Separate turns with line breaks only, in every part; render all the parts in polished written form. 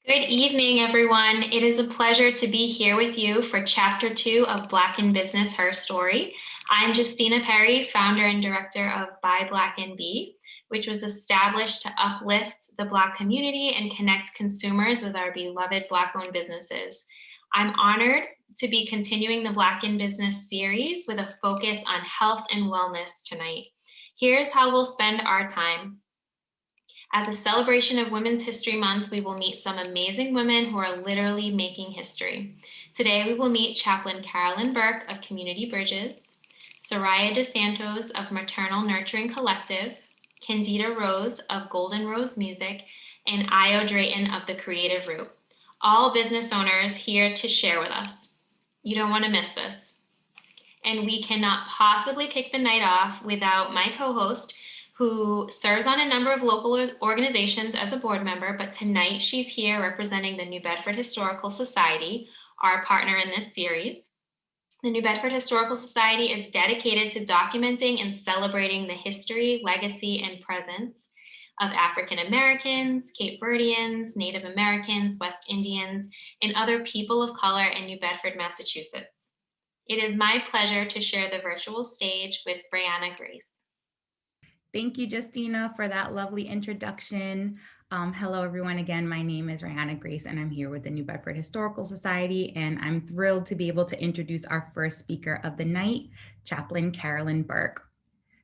Good evening, everyone. It is a pleasure to be here with you for Chapter 2 of Black in Business, Her Story. I'm Justina Perry, founder and director of Buy Black and Be, which was established to uplift the Black community and connect consumers with our beloved Black-owned businesses. I'm honored to be continuing the Black in Business series with a focus on health and wellness tonight. Here's how we'll spend our time. As a celebration of Women's History Month, we will meet some amazing women who are literally making history. Today, we will meet Chaplain Carolyn Burke of Community Bridges, Soraya DosSantos of Maternal Nurturing Collective, Candida Rose of Golden Rose Music, and Ayo Drayton of The Creative Root. All business owners here to share with us. You don't want to miss this. And we cannot possibly kick the night off without my co-host, who serves on a number of local organizations as a board member, but tonight she's here representing the New Bedford Historical Society, our partner in this series. The New Bedford Historical Society is dedicated to documenting and celebrating the history, legacy, and presence of African Americans, Cape Verdeans, Native Americans, West Indians, and other people of color in New Bedford, Massachusetts. It is my pleasure to share the virtual stage with Brianna Grace.
Thank you, Justina, for that lovely introduction. Hello, everyone. Again, my name is Rihanna Grace, and I'm here with the New Bedford Historical Society, and I'm thrilled to be able to introduce our first speaker of the night, Chaplain Carolyn Burke.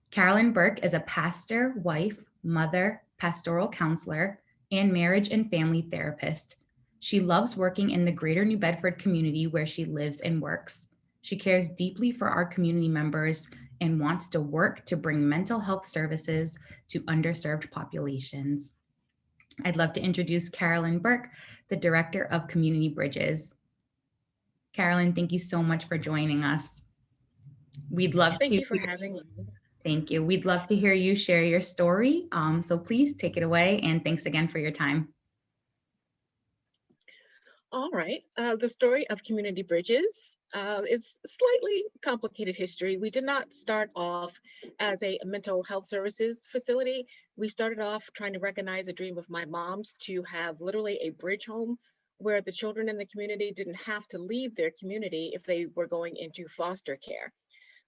Carolyn Burke is a pastor, wife, mother, pastoral counselor, and marriage and family therapist. She loves working in the greater New Bedford community where she lives and works. She cares deeply for our community members and wants to work to bring mental health services to underserved populations. I'd love to introduce Carolyn Burke, the Director of Community Bridges. Carolyn, thank you so much for joining us.
Thank you for having me.
Thank you. We'd love to hear you share your story. So please take it away, and thanks again for your time.
All right. The story of Community Bridges is a slightly complicated history. We did not start off as a mental health services facility. We started off trying to recognize a dream of my mom's to have literally a bridge home where the children in the community didn't have to leave their community if they were going into foster care.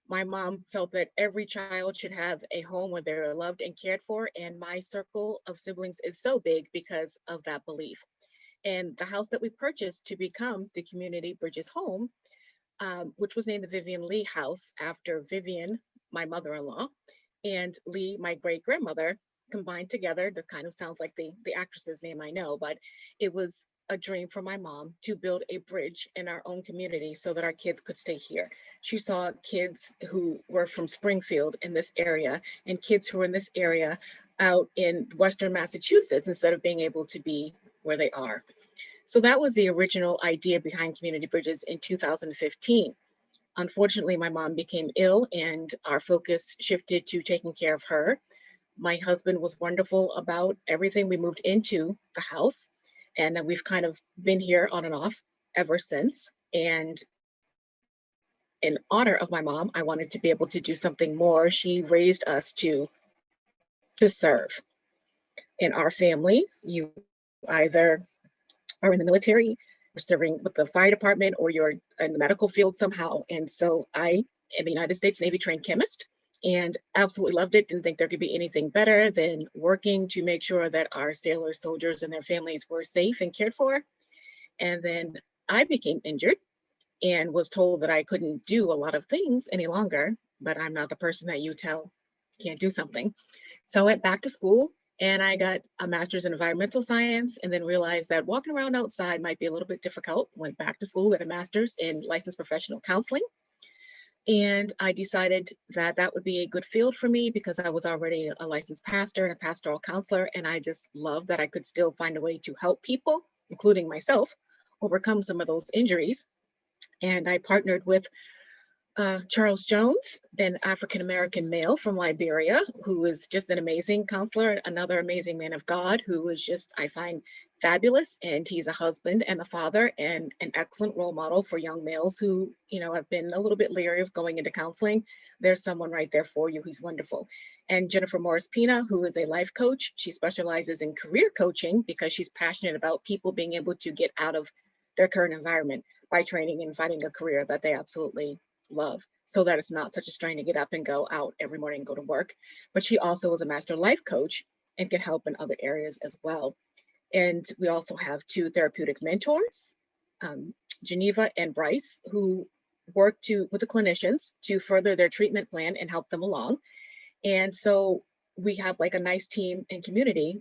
My mom felt that every child should have a home where they're loved and cared for, and my circle of siblings is so big because of that belief. And the house that we purchased to become the Community Bridges home, which was named the Vivian Lee House after Vivian, my mother-in-law, and Lee, my great-grandmother, combined together. That kind of sounds like the actress's name, I know, but it was a dream for my mom to build a bridge in our own community so that our kids could stay here. She saw kids who were from Springfield in this area and kids who were in this area out in Western Massachusetts instead of being able to be where they are. So that was the original idea behind Community Bridges in 2015. Unfortunately, my mom became ill and our focus shifted to taking care of her. My husband was wonderful about everything. We moved into the house and we've kind of been here on and off ever since. And in honor of my mom, I wanted to be able to do something more. She raised us to serve. In our family, you either are in the military, or serving with the fire department, or you're in the medical field somehow. And so I am a United States Navy trained chemist and absolutely loved it. Didn't think there could be anything better than working to make sure that our sailors, soldiers, and their families were safe and cared for. And then I became injured and was told that I couldn't do a lot of things any longer, but I'm not the person that you tell can't do something. So I went back to school and I got a master's in environmental science and then realized that walking around outside might be a little bit difficult. Went back to school, got a master's in licensed professional counseling. And I decided that that would be a good field for me because I was already a licensed pastor and a pastoral counselor. And I just loved that I could still find a way to help people, including myself, overcome some of those injuries. And I partnered with Charles Jones, an African-American male from Liberia, who is just an amazing counselor, another amazing man of God, who is just, I find, fabulous. And he's a husband and a father and an excellent role model for young males who, you know, have been a little bit leery of going into counseling. There's someone right there for you. He's wonderful. and Jennifer Morris-Pina, who is a life coach. She specializes in career coaching because she's passionate about people being able to get out of their current environment by training and finding a career that they absolutely love, so that it's not such a strain to get up and go out every morning and go to work. But she also is a master life coach and can help in other areas as well. And we also have two therapeutic mentors, Geneva and Bryce, who work with the clinicians to further their treatment plan and help them along. And so we have like a nice team and community,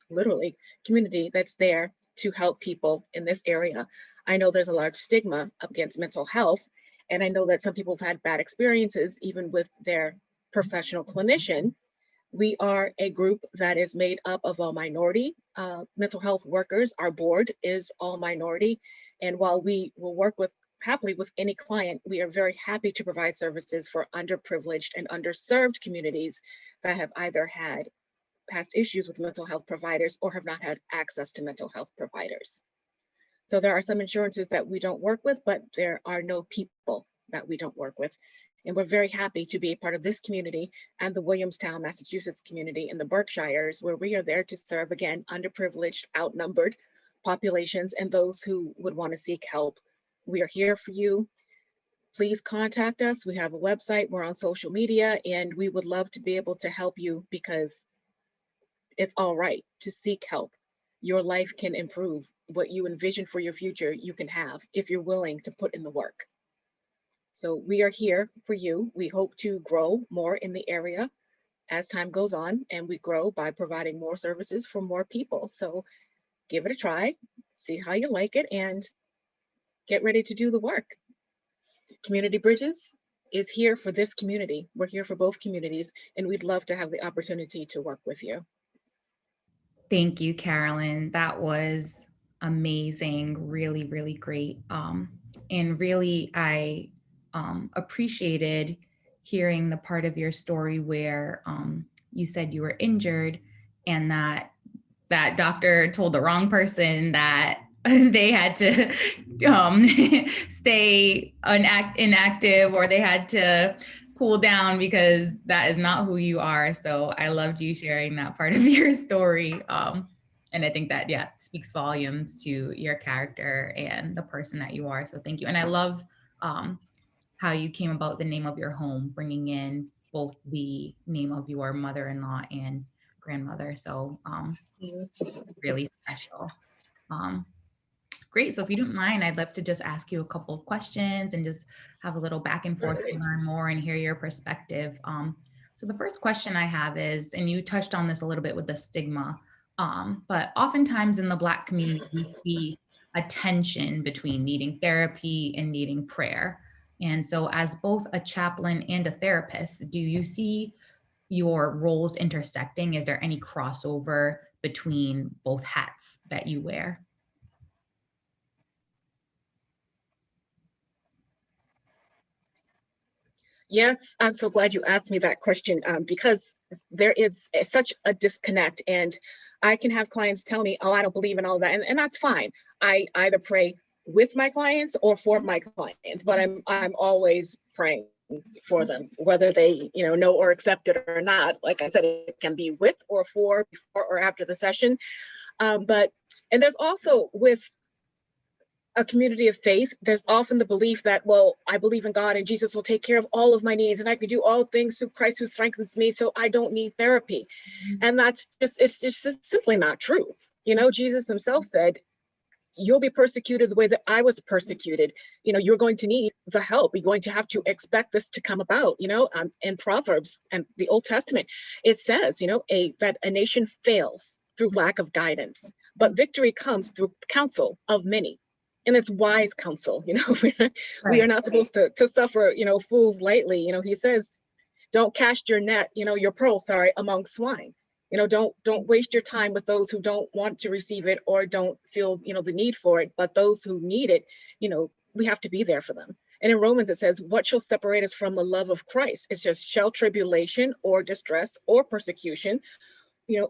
literally community, that's there to help people in this area. I know there's a large stigma against mental health, and I know that some people have had bad experiences even with their professional clinician. We are a group that is made up of all minority mental health workers. Our board is all minority. And while we will work happily with any client, we are very happy to provide services for underprivileged and underserved communities that have either had past issues with mental health providers or have not had access to mental health providers. So there are some insurances that we don't work with, but there are no people that we don't work with. And we're very happy to be a part of this community and the Williamstown, Massachusetts community in the Berkshires, where we are there to serve, again, underprivileged, outnumbered populations and those who would want to seek help. We are here for you. Please contact us. We have a website, we're on social media, and we would love to be able to help you because it's all right to seek help. Your life can improve. What you envision for your future, you can have if you're willing to put in the work. So we are here for you. We hope to grow more in the area as time goes on, and we grow by providing more services for more people. So give it a try, see how you like it, and get ready to do the work. Community Bridges is here for this community. We're here for both communities, and we'd love to have the opportunity to work with you.
Thank you, Carolyn. That was amazing, really, really great. And really, I appreciated hearing the part of your story where you said you were injured and that doctor told the wrong person that they had to stay inactive, or they had to cool down, because that is not who you are. So I loved you sharing that part of your story. And I think that, yeah, speaks volumes to your character and the person that you are. So thank you. And I love how you came about the name of your home, bringing in both the name of your mother-in-law and grandmother. So really special. Great. So if you don't mind, I'd love to just ask you a couple of questions and just have a little back and forth to learn more and hear your perspective. So the first question I have is, and you touched on this a little bit with the stigma, but oftentimes in the Black community, we see a tension between needing therapy and needing prayer. And so as both a chaplain and a therapist, do you see your roles intersecting? Is there any crossover between both hats that you wear?
Yes, I'm so glad you asked me that question because there is such a disconnect, and I can have clients tell me, oh, I don't believe in all that. And that's fine. I either pray with my clients or for my clients, but I'm always praying for them, whether they know or accept it or not. Like I said, it can be with or for, before or after the session. And there's also, with a community of faith, there's often the belief that, well, I believe in God and Jesus will take care of all of my needs and I can do all things through Christ who strengthens me, so I don't need therapy. And it's just simply not true. Jesus himself said, you'll be persecuted the way that I was persecuted. You're going to need the help. You're going to have to expect this to come about. In Proverbs and the Old Testament, it says, that a nation fails through lack of guidance, but victory comes through counsel of many. And it's wise counsel. We are not supposed to suffer, fools lightly. He says, don't cast your net, your pearls, among swine. Don't waste your time with those who don't want to receive it or don't feel, the need for it. But those who need it, we have to be there for them. And in Romans, it says, what shall separate us from the love of Christ? It's just shall tribulation or distress or persecution,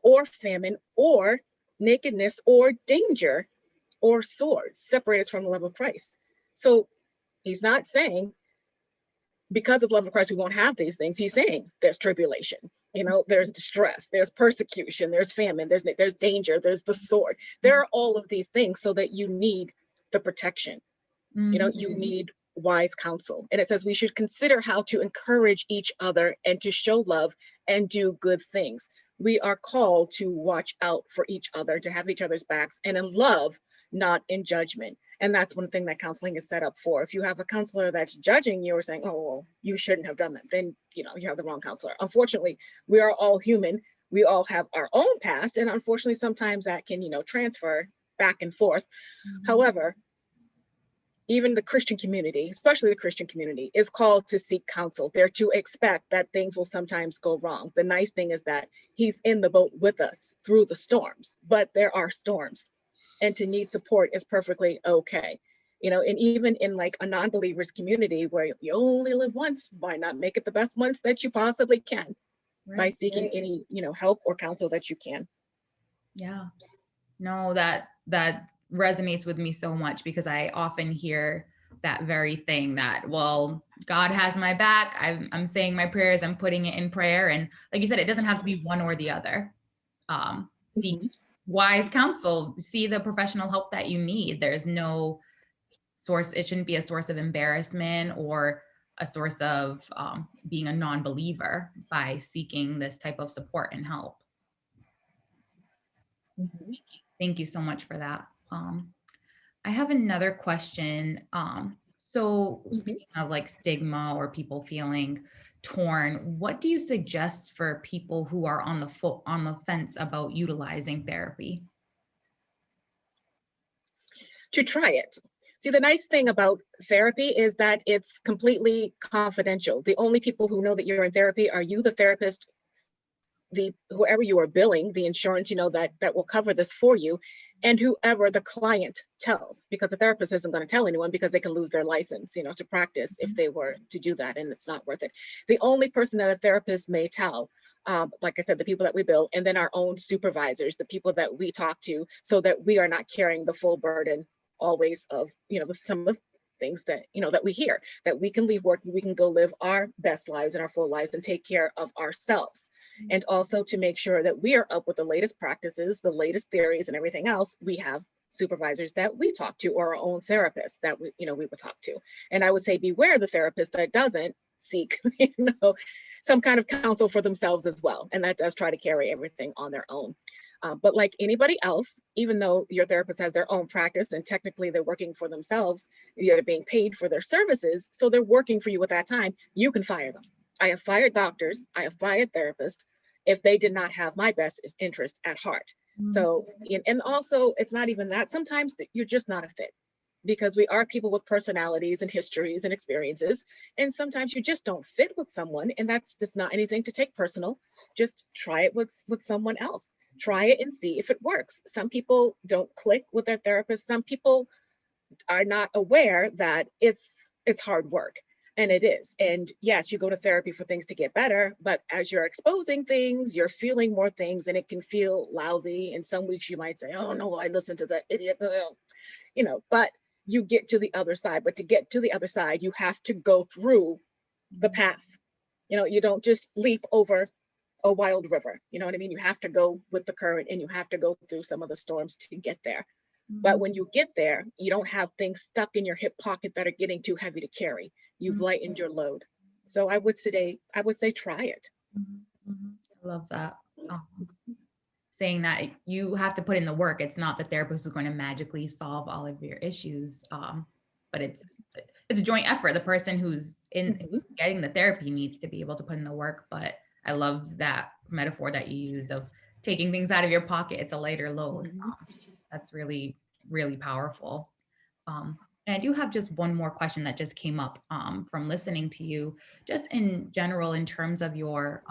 or famine or nakedness or danger or swords separate us from the love of Christ. So he's not saying because of love of Christ, we won't have these things. He's saying there's tribulation, there's distress, there's persecution, there's famine, there's danger, there's the sword. There are all of these things so that you need the protection. You need wise counsel. And it says we should consider how to encourage each other and to show love and do good things. We are called to watch out for each other, to have each other's backs, and in love, not in judgment. And that's one thing that counseling is set up for. If you have a counselor that's judging you or saying, oh, well, you shouldn't have done that, then you have the wrong counselor. Unfortunately, we are all human. We all have our own past. And unfortunately, sometimes that can, transfer back and forth. However, even the Christian community, especially the Christian community, is called to seek counsel. They're to expect that things will sometimes go wrong. The nice thing is that he's in the boat with us through the storms, but there are storms. And to need support is perfectly okay. And even in like a non-believers community where you only live once, why not make it the best once that you possibly can by seeking any, help or counsel that you can.
Yeah, no, that resonates with me so much, because I often hear that very thing that, well, God has my back. I'm saying my prayers, I'm putting it in prayer. And like you said, it doesn't have to be one or the other. Seek wise counsel, see the professional help that you need. There's no source. It shouldn't be a source of embarrassment or a source of being a non-believer by seeking this type of support and help. Thank you so much for that. I have another question. So speaking of like stigma or people feeling torn, what do you suggest for people who are on the fence about utilizing therapy?
To try it. See, the nice thing about therapy is that it's completely confidential. The only people who know that you're in therapy are you, the therapist, whoever you are billing, the insurance, that will cover this for you, and whoever the client tells, because the therapist isn't going to tell anyone because they can lose their license, to practice if they were to do that, and it's not worth it. The only person that a therapist may tell, like I said, the people that we bill, and then our own supervisors, the people that we talk to, so that we are not carrying the full burden always of, some of the things that, that we hear, that we can leave work, we can go live our best lives and our full lives and take care of ourselves. And also to make sure that we are up with the latest practices, the latest theories and everything else, we have supervisors that we talk to, or our own therapists that we would talk to. And I would say beware the therapist that doesn't seek, some kind of counsel for themselves as well. And that does try to carry everything on their own. But like anybody else, even though your therapist has their own practice and technically they're working for themselves, they're being paid for their services, so they're working for you at that time, you can fire them. I have fired doctors, I have fired therapists if they did not have my best interest at heart. So, and also it's not even that, sometimes you're just not a fit, because we are people with personalities and histories and experiences. And sometimes you just don't fit with someone, and that's not anything to take personal. Just try it with someone else. Try it and see if it works. Some people don't click with their therapist. Some people are not aware that it's hard work, and it is. And yes, you go to therapy for things to get better, but as you're exposing things, you're feeling more things, and it can feel lousy. And some weeks you might say, oh no, I listened to that idiot, but you get to the other side. But to get to the other side, you have to go through the path. You don't just leap over a wild river. You know what I mean? You have to go with the current, and you have to go through some of the storms to get there. But when you get there, you don't have things stuck in your hip pocket that are getting too heavy to carry. You've lightened your load. So I would say try it.
I love that. Saying that you have to put in the work. It's not the therapist who's going to magically solve all of your issues, but it's a joint effort. The person who's getting the therapy needs to be able to put in the work. But I love that metaphor that you use of taking things out of your pocket. It's a lighter load. That's really, really powerful. And I do have just one more question that just came up from listening to you, just in general, in terms of your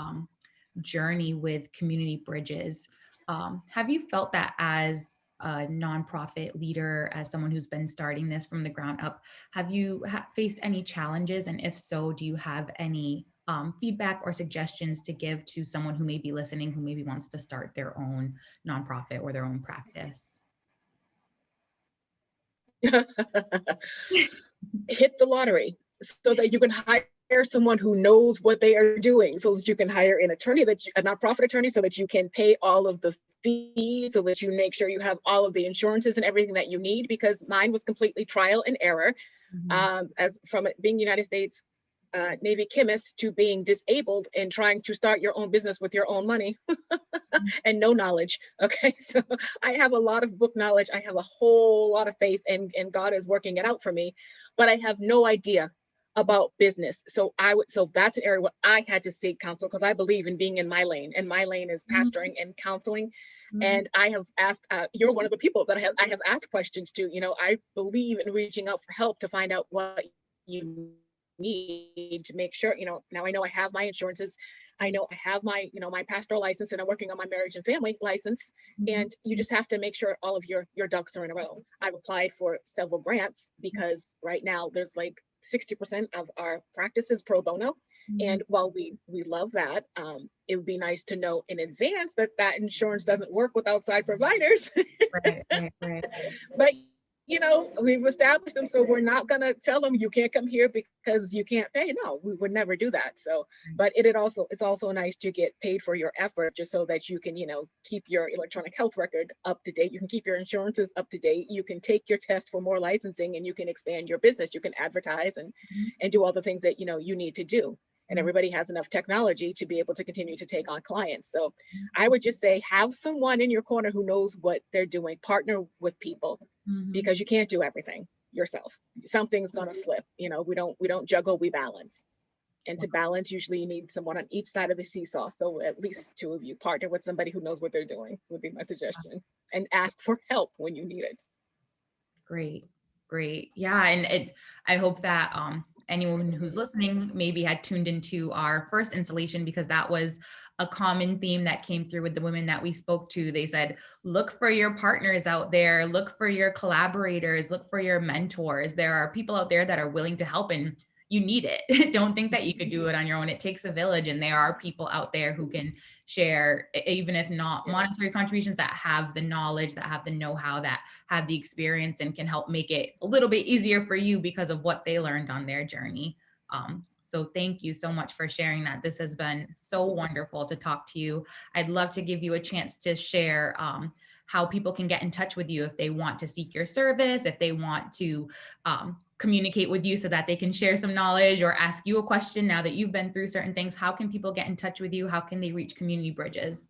journey with Community Bridges. Have you felt that as a nonprofit leader, as someone who's been starting this from the ground up, have you faced any challenges? And if so, do you have any feedback or suggestions to give to someone who may be listening, who maybe wants to start their own nonprofit or their own practice?
Hit the lottery so that you can hire someone who knows what they are doing so that you can hire an attorney, a nonprofit attorney, so that you can pay all of the fees, so that you make sure you have all of the insurances and everything that you need, because mine was completely trial and error. As from being United States Navy chemist to being disabled and trying to start your own business with your own money and no knowledge. Okay, so I have a lot of book knowledge. I have a whole lot of faith, and God is working it out for me, but I have no idea about business. So that's an area where I had to seek counsel, because I believe in being in my lane, and my lane is pastoring and counseling. And I have asked, you're one of the people that I have asked questions to. I believe in reaching out for help to find out what you need to make sure, now I know I have my insurances. I know I have my, my pastoral license, and I'm working on my marriage and family license. And you just have to make sure all of your ducks are in a row. I've applied for several grants, because right now there's like 60% of our practice is pro bono. And while we love that, it would be nice to know in advance that insurance doesn't work with outside providers.
Right.
But we've established them, so we're not going to tell them you can't come here because you can't pay. No, we would never do that. So, but it's also nice to get paid for your effort, just so that you can, keep your electronic health record up to date. You can keep your insurances up to date. You can take your test for more licensing, and you can expand your business. You can advertise and do all the things that, you need to do. And everybody has enough technology to be able to continue to take on clients. So I would just say, have someone in your corner who knows what they're doing. Partner with people, because you can't do everything yourself. Something's gonna slip. We don't juggle, we balance. And to balance, usually you need someone on each side of the seesaw. So at least two of you partner with somebody who knows what they're doing, would be my suggestion. And ask for help when you need it.
Great. Yeah, and I hope that anyone who's listening maybe had tuned into our first installation, because that was a common theme that came through with the women that we spoke to. They said, look for your partners out there, look for your collaborators, look for your mentors. There are people out there that are willing to help, and you need it. Don't think that you could do it on your own. It takes a village, and there are people out there who can share, even if not monetary contributions, that have the knowledge, that have the know-how, that have the experience, and can help make it a little bit easier for you because of what they learned on their journey. So thank you so much for sharing that. This has been so wonderful to talk to you. I'd love to give you a chance to share how people can get in touch with you if they want to seek your service, if they want to communicate with you so that they can share some knowledge or ask you a question now that you've been through certain things. How can people get in touch with you? How can they reach Community Bridges?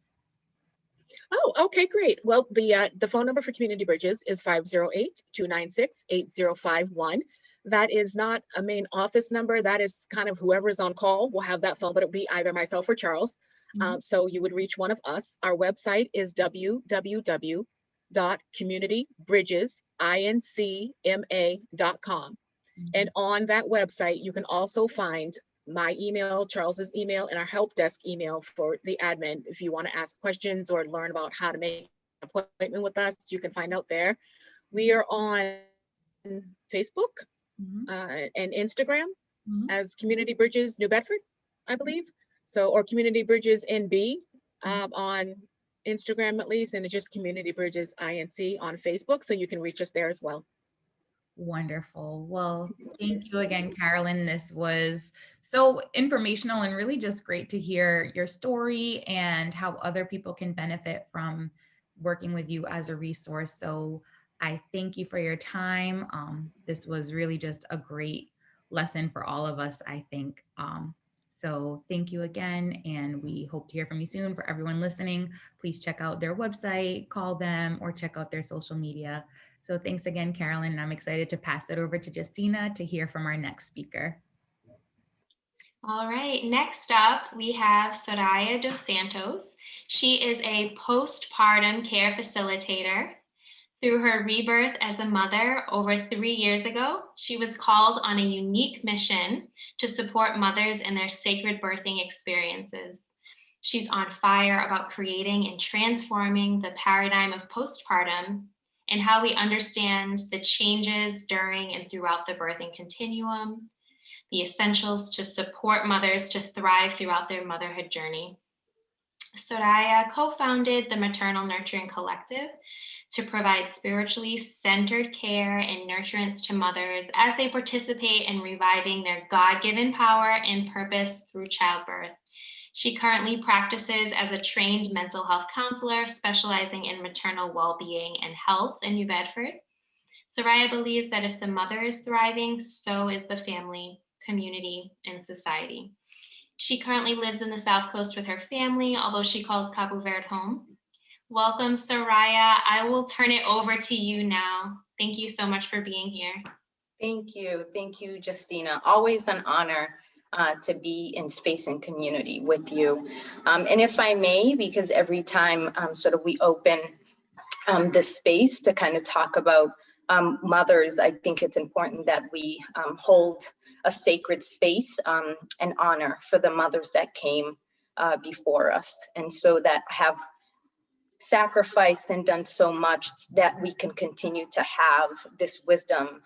Oh, okay, great. Well, the phone number for Community Bridges is 508-296-8051. That is not a main office number. That is kind of whoever's on call will have that phone, but it'll be either myself or Charles. So you would reach one of us. Our website is www.communitybridgesincma.com. And on that website, you can also find my email, Charles's email, and our help desk email for the admin. If you want to ask questions or learn about how to make an appointment with us, you can find out there. We are on Facebook and Instagram as Community Bridges New Bedford, I believe. So, or Community Bridges NB on Instagram at least, and it's just Community Bridges INC on Facebook. So you can reach us there as well.
Wonderful. Well, thank you again, Carolyn. This was so informational and really just great to hear your story and how other people can benefit from working with you as a resource. So I thank you for your time. This was really just a great lesson for all of us, I think. So thank you again, and we hope to hear from you soon. For everyone listening, please check out their website, call them, or check out their social media. So thanks again, Carolyn, and I'm excited to pass it over to Justina to hear from our next speaker.
All right, next up, we have Soraya DosSantos. She is a postpartum care facilitator. Through her rebirth as a mother over 3 years ago, she was called on a unique mission to support mothers in their sacred birthing experiences. She's on fire about creating and transforming the paradigm of postpartum and how we understand the changes during and throughout the birthing continuum, the essentials to support mothers to thrive throughout their motherhood journey. Soraya co-founded the Maternal Nurturing Collective to provide spiritually centered care and nurturance to mothers as they participate in reviving their God-given power and purpose through childbirth. She currently practices as a trained mental health counselor, specializing in maternal well-being and health in New Bedford. Soraya believes that if the mother is thriving, so is the family, community, and society. She currently lives in the South Coast with her family, although she calls Cabo Verde home. Welcome, Soraya. I will turn it over to you now. Thank you so much for being here.
Thank you, Justina. Always an honor to be in space and community with you. And if I may, because every time sort of we open this space to kind of talk about mothers, I think it's important that we hold a sacred space and honor for the mothers that came before us, and so that have sacrificed and done so much that we can continue to have this wisdom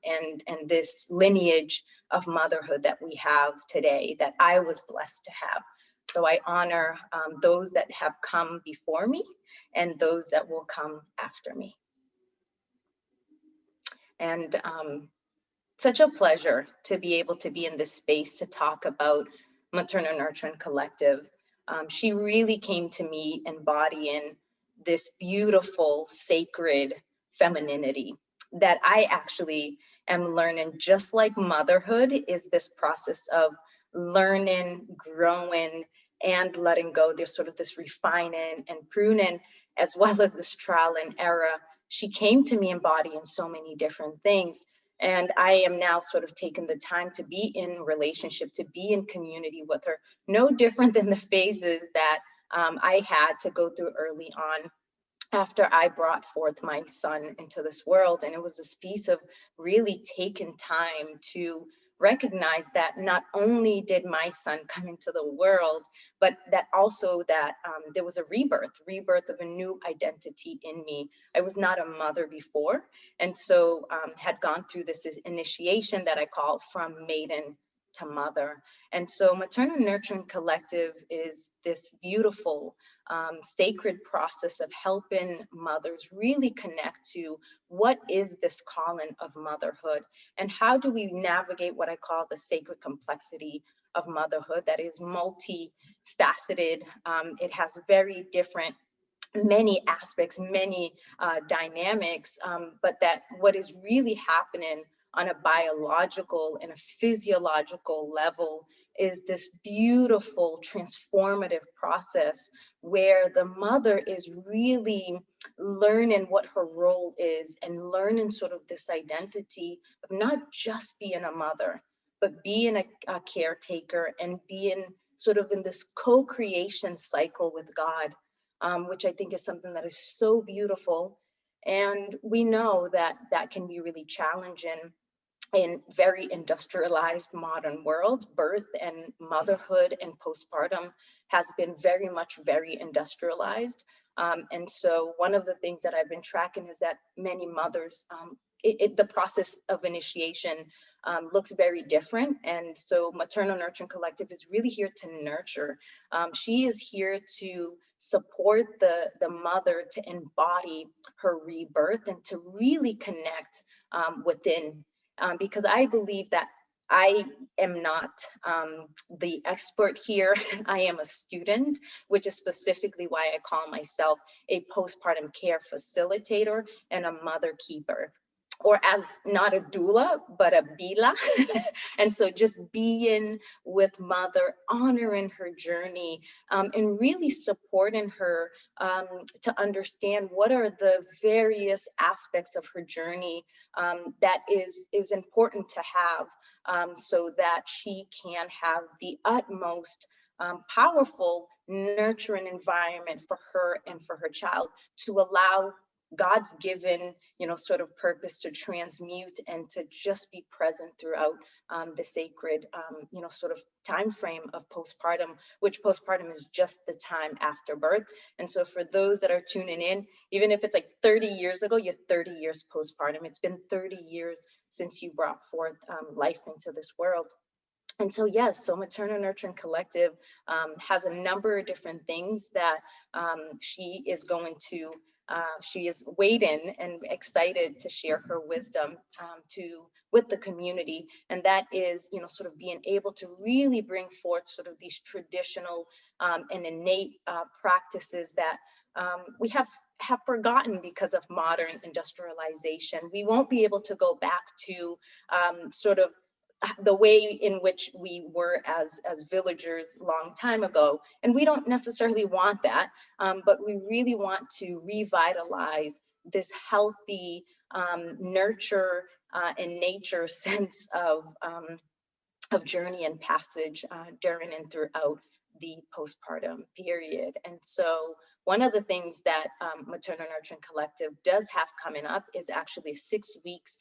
and this lineage of motherhood that we have today, that I was blessed to have. So I honor those that have come before me and those that will come after me. And such a pleasure to be able to be in this space to talk about Maternal Nurturing Collective. She really came to me embodying this beautiful, sacred femininity that I actually am learning. Just like motherhood is this process of learning, growing, and letting go. There's sort of this refining and pruning, as well as this trial and error. She came to me embodying so many different things. And I am now sort of taking the time to be in relationship, to be in community with her, no different than the phases that I had to go through early on after I brought forth my son into this world. And it was this piece of really taking time to recognize that not only did my son come into the world, but that also that there was a rebirth of a new identity in me. I was not a mother before, and so had gone through this initiation that I call from maiden to mother. And so Maternal Nurturing Collective is this beautiful sacred process of helping mothers really connect to what is this calling of motherhood, and how do we navigate what I call the sacred complexity of motherhood that is multifaceted. It has very different, many aspects, many dynamics, but that what is really happening on a biological and a physiological level is this beautiful transformative process where the mother is really learning what her role is and learning sort of this identity of not just being a mother, but being a caretaker and being sort of in this co-creation cycle with God, which I think is something that is so beautiful. And we know that that can be really challenging in very industrialized modern world. Birth and motherhood and postpartum has been very industrialized. And so one of the things that I've been tracking is that many mothers, the process of initiation looks very different. And so Maternal Nurturing Collective is really here to nurture. She is here to support the mother to embody her rebirth and to really connect within. Because I believe that I am not the expert here. I am a student, which is specifically why I call myself a postpartum care facilitator and a mother keeper, or as not a doula, but a bila. And so just being with mother, honoring her journey, and really supporting her to understand what are the various aspects of her journey that is important to have, so that she can have the utmost powerful nurturing environment for her and for her child, to allow God's given, sort of purpose to transmute and to just be present throughout the sacred, sort of time frame of postpartum, which postpartum is just the time after birth. And so for those that are tuning in, even if it's like 30 years ago, you're 30 years postpartum. It's been 30 years since you brought forth life into this world. And so, yes, so Maternal Nurturing Collective has a number of different things that she is going to she is waiting and excited to share her wisdom with the community. And that is, sort of being able to really bring forth sort of these traditional and innate practices that we have forgotten because of modern industrialization. We won't be able to go back to sort of the way in which we were as villagers long time ago. And we don't necessarily want that, but we really want to revitalize this healthy nurture and nature sense of journey and passage during and throughout the postpartum period. And so one of the things that Maternal Nurturing Collective does have coming up is actually a 6 weeks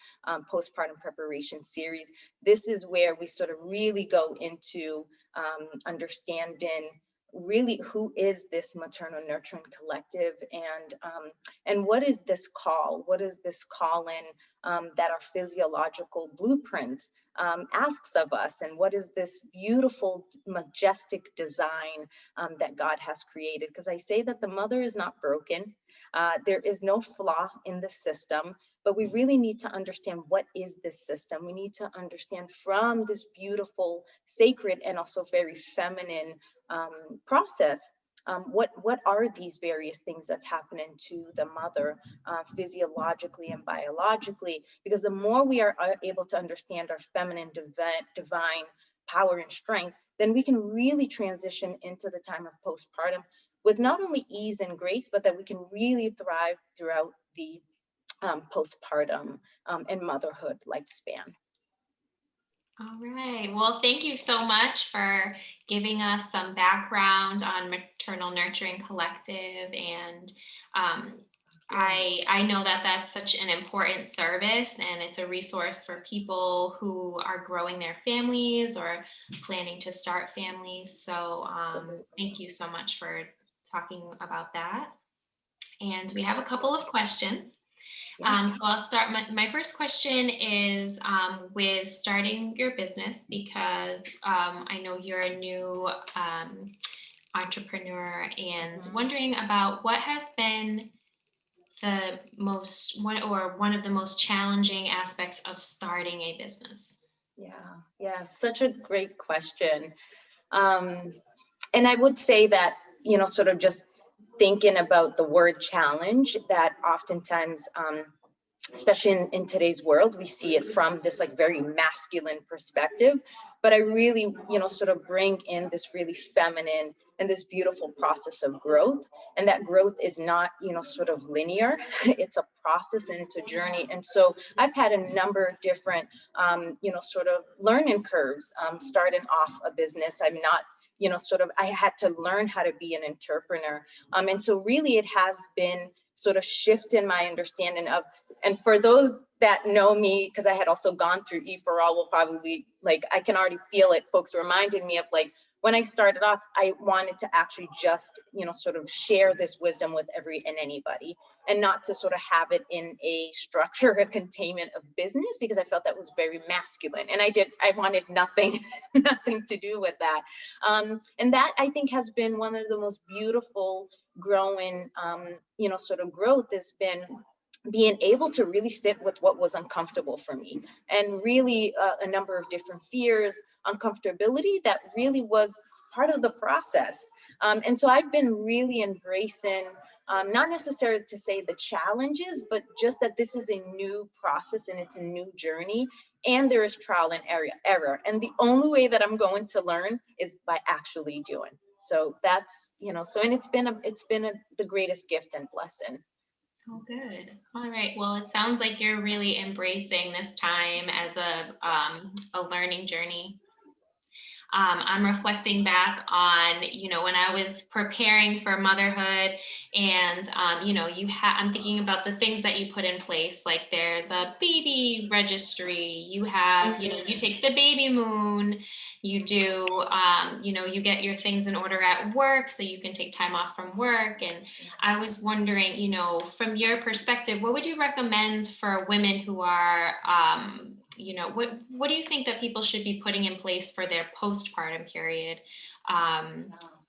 postpartum preparation series. This is where we sort of really go into understanding really who is this Maternal Nurturing Collective, and what is this call? What is this calling that our physiological blueprint asks of us, and what is this beautiful, majestic design that God has created? Because I say that the mother is not broken. There is no flaw in the system, but we really need to understand what is this system. We need to understand from this beautiful, sacred, and also very feminine process, what are these various things that's happening to the mother physiologically and biologically? Because the more we are able to understand our feminine divine power and strength, then we can really transition into the time of postpartum with not only ease and grace, but that we can really thrive throughout the postpartum and motherhood lifespan.
All right. Well, thank you so much for giving us some background on Maternal Nurturing Collective. And I know that that's such an important service, and it's a resource for people who are growing their families or planning to start families. So thank you so much for talking about that. And we have a couple of questions.
Yes.
So I'll start. My first question is with starting your business, because I know you're a new entrepreneur, and wondering about what has been the one of the most challenging aspects of starting a business.
Yeah, such a great question. And I would say that, sort of just thinking about the word challenge, that oftentimes, especially in today's world, we see it from this like very masculine perspective, but I really, sort of bring in this really feminine and this beautiful process of growth. And that growth is not, sort of linear. It's a process and it's a journey. And so I've had a number of different, sort of learning curves starting off a business. I'm not, I had to learn how to be an entrepreneur. And so really it has been sort of shifting my understanding of, and for those that know me, because I had also gone through E4All, will probably, like, I can already feel it. Folks reminded me of, like, when I started off, I wanted to actually just, sort of share this wisdom with every and anybody, and not to sort of have it in a structure, a containment of business, because I felt that was very masculine. And I wanted nothing to do with that. And that, I think, has been one of the most beautiful growing, sort of growth has been being able to really sit with what was uncomfortable for me, and really a number of different fears, uncomfortability that really was part of the process. And so I've been really embracing, not necessarily to say the challenges, but just that this is a new process and it's a new journey, and there is trial and error. And the only way that I'm going to learn is by actually doing. So that's, and it's been the greatest gift and blessing.
Oh, good. All right. Well, it sounds like you're really embracing this time as a learning journey. I'm reflecting back on, when I was preparing for motherhood, and, I'm thinking about the things that you put in place, like there's a baby registry, you have, you take the baby moon, you do, you get your things in order at work so you can take time off from work. And I was wondering, from your perspective, what would you recommend for women who are, what do you think that people should be putting in place for their postpartum period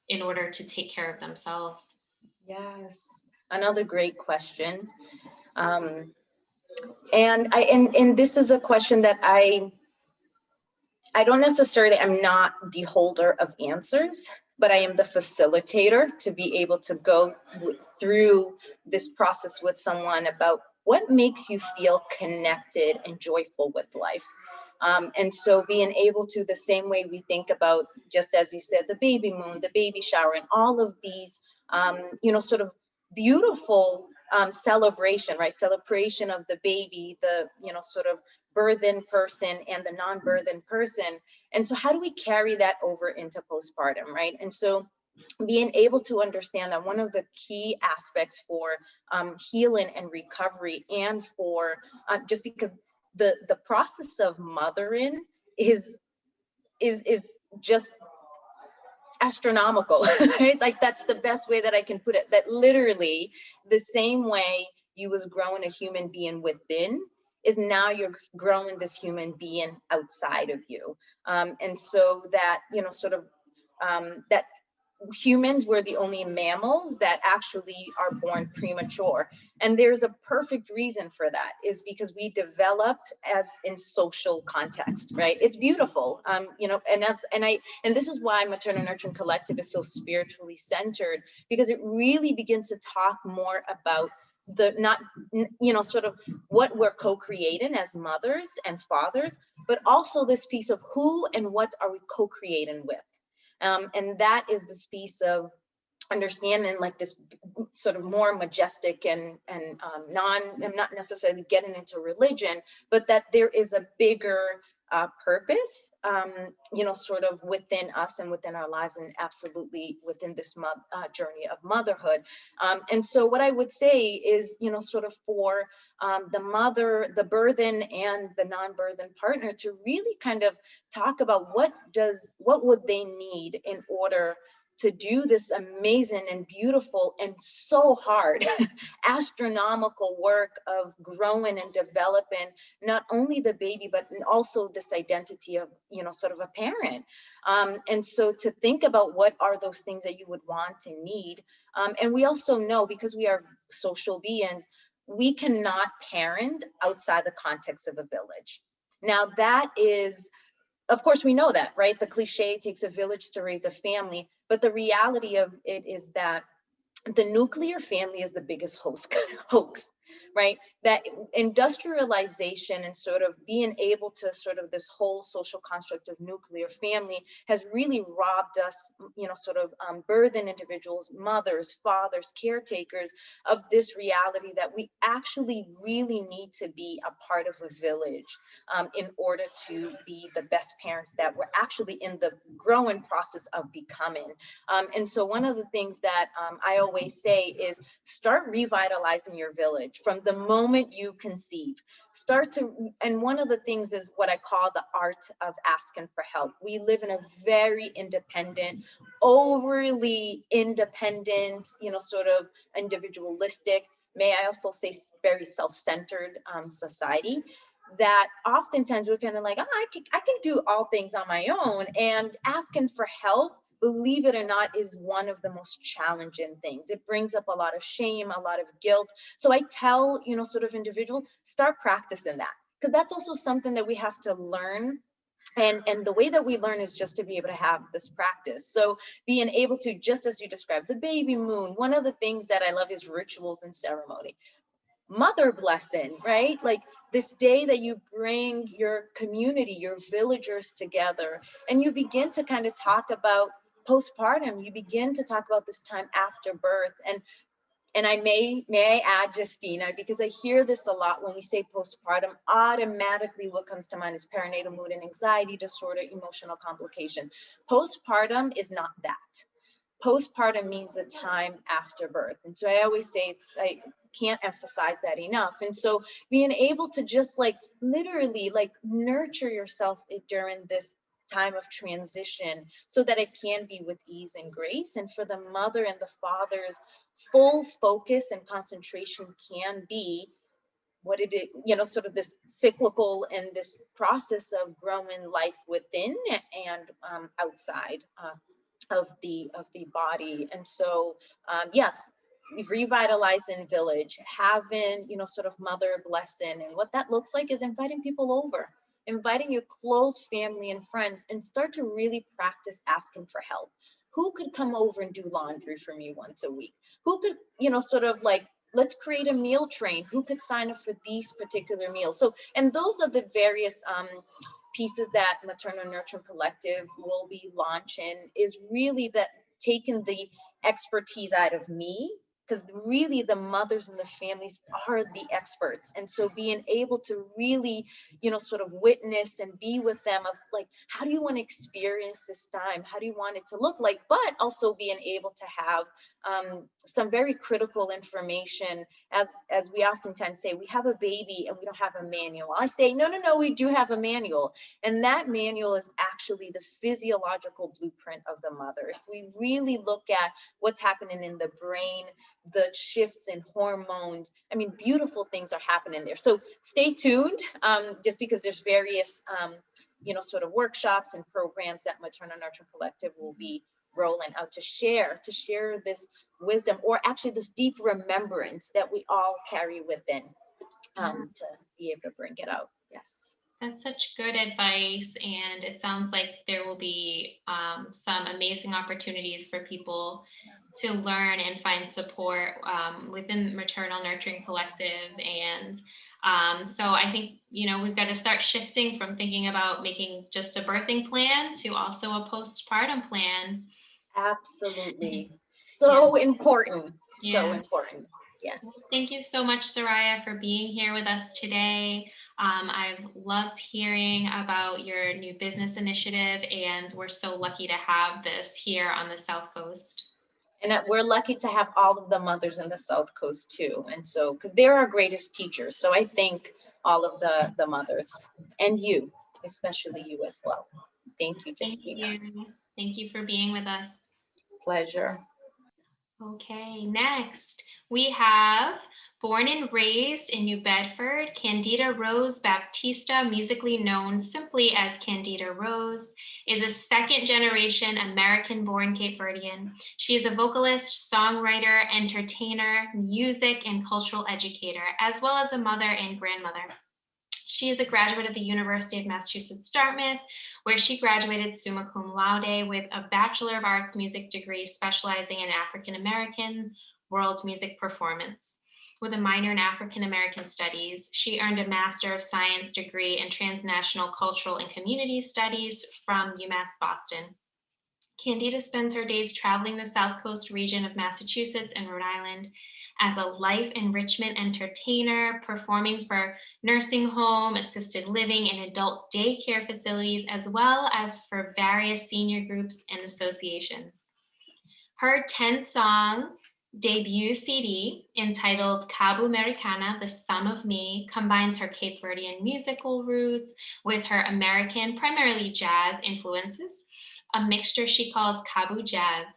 in order to take care of themselves?
Yes. Another great question. And this is a question that I don't necessarily, I'm not the holder of answers, but I am the facilitator to be able to go through this process with someone about what makes you feel connected and joyful with life. And so being able to, the same way we think about, just as you said, the baby moon, the baby shower, and all of these, sort of beautiful celebration, right? Celebration of the baby, the, sort of burthened person and the non-burthened person. And so how do we carry that over into postpartum, right? And so being able to understand that one of the key aspects for healing and recovery, and for just because the process of mothering is just astronomical, right? Like, that's the best way that I can put it, that literally the same way you was growing a human being within is now you're growing this human being outside of you. And so that, that humans were the only mammals that actually are born premature. And there's a perfect reason for that, is because we developed as in social context, right? It's beautiful, and this is why Maternal Nurturing Collective is so spiritually centered, because it really begins to talk more about the sort of what we're co-creating as mothers and fathers, but also this piece of who and what are we co-creating with. And that is this piece of understanding, like, this sort of more majestic and I'm not necessarily getting into religion, but that there is a bigger purpose, sort of within us and within our lives, and absolutely within this journey of motherhood. And so what I would say is, sort of for the mother, the burden and the non-burden partner, to really kind of talk about what would they need in order to do this amazing and beautiful and so hard, astronomical work of growing and developing not only the baby, but also this identity of, sort of a parent. And so to think about what are those things that you would want and need. And we also know, because we are social beings, we cannot parent outside the context of a village. Now that is, of course, we know that, right? The cliche, it takes a village to raise a family, but the reality of it is that the nuclear family is the biggest hoax, right? That industrialization and sort of being able to sort of this whole social construct of nuclear family has really robbed us, sort of burden individuals, mothers, fathers, caretakers, of this reality that we actually really need to be a part of a village in order to be the best parents that we're actually in the growing process of becoming. And so one of the things that I always say is start revitalizing your village from the moment you conceive. And one of the things is what I call the art of asking for help. We live in a very independent, overly independent, sort of individualistic, may I also say very self-centered society, that oftentimes we're kind of like, I can do all things on my own, and asking for help, believe it or not, is one of the most challenging things. It brings up a lot of shame, a lot of guilt. So I tell, sort of individual, start practicing that, because that's also something that we have to learn. And the way that we learn is just to be able to have this practice. So being able to, just as you described, the baby moon, one of the things that I love is rituals and ceremony. Mother blessing, right? Like this day that you bring your community, your villagers together, and you begin to kind of talk about postpartum. You begin to talk about this time after birth. And I may I add, Justina, because I hear this a lot when we say postpartum, automatically what comes to mind is perinatal mood and anxiety disorder, emotional complication. Postpartum is not that. Postpartum means the time after birth. And so I always say, I can't emphasize that enough. And so being able to just like literally like nurture yourself during this time of transition so that it can be with ease and grace. And for the mother and the father's full focus and concentration can be what it is, sort of this cyclical and this process of growing life within and outside of the body. And so yes, revitalizing village, having, sort of mother blessing. And what that looks like is inviting people over, inviting your close family and friends, and start to really practice asking for help. Who could come over and do laundry for me once a week? Who could, sort of like, let's create a meal train. Who could sign up for these particular meals? So, and those are the various pieces that Maternal Nurturing Collective will be launching, is really that taking the expertise out of me, because really the mothers and the families are the experts. And so being able to really, sort of witness and be with them of like, how do you want to experience this time? How do you want it to look like? But also being able to have some very critical information, as we oftentimes say, we have a baby and we don't have a manual. I say, no, we do have a manual. And that manual is actually the physiological blueprint of the mother. If we really look at what's happening in the brain, the shifts in hormones, I mean, beautiful things are happening there. So stay tuned, just because there's various, sort of workshops and programs that Maternal Nurturing Collective will be rolling out to share this wisdom, or actually this deep remembrance that we all carry within, to be able to bring it out. Yes.
That's such good advice, and it sounds like there will be some amazing opportunities for people to learn and find support within Maternal Nurturing Collective. And so I think, we've got to start shifting from thinking about making just a birthing plan to also a postpartum plan.
Absolutely. So important. So important. Yes.
Well, thank you so much, Soraya, for being here with us today. I've loved hearing about your new business initiative, and we're so lucky to have this here on the South Coast.
And we're lucky to have all of the mothers in the South Coast too. And so, because they're our greatest teachers. So I thank all of the mothers, and you, especially you as well. Thank you, Justina.
Thank you. Thank you for being with us.
Pleasure.
Okay, next we have born and raised in New Bedford, Candida Rose Baptista, musically known simply as Candida Rose, is a second-generation American-born Cape Verdean. She is a vocalist, songwriter, entertainer, music and cultural educator, as well as a mother and grandmother. She is a graduate of the University of Massachusetts, Dartmouth, where she graduated summa cum laude with a Bachelor of Arts music degree specializing in African American world music performance. With a minor in African American studies, she earned a Master of Science degree in Transnational Cultural and Community Studies from UMass Boston. Candida spends her days traveling the South Coast region of Massachusetts and Rhode Island as a life enrichment entertainer, performing for nursing home, assisted living, and adult daycare facilities, as well as for various senior groups and associations. Her 10-song debut CD, entitled Cabo Americana, The Sum of Me, combines her Cape Verdean musical roots with her American, primarily jazz influences, a mixture she calls Cabo Jazz.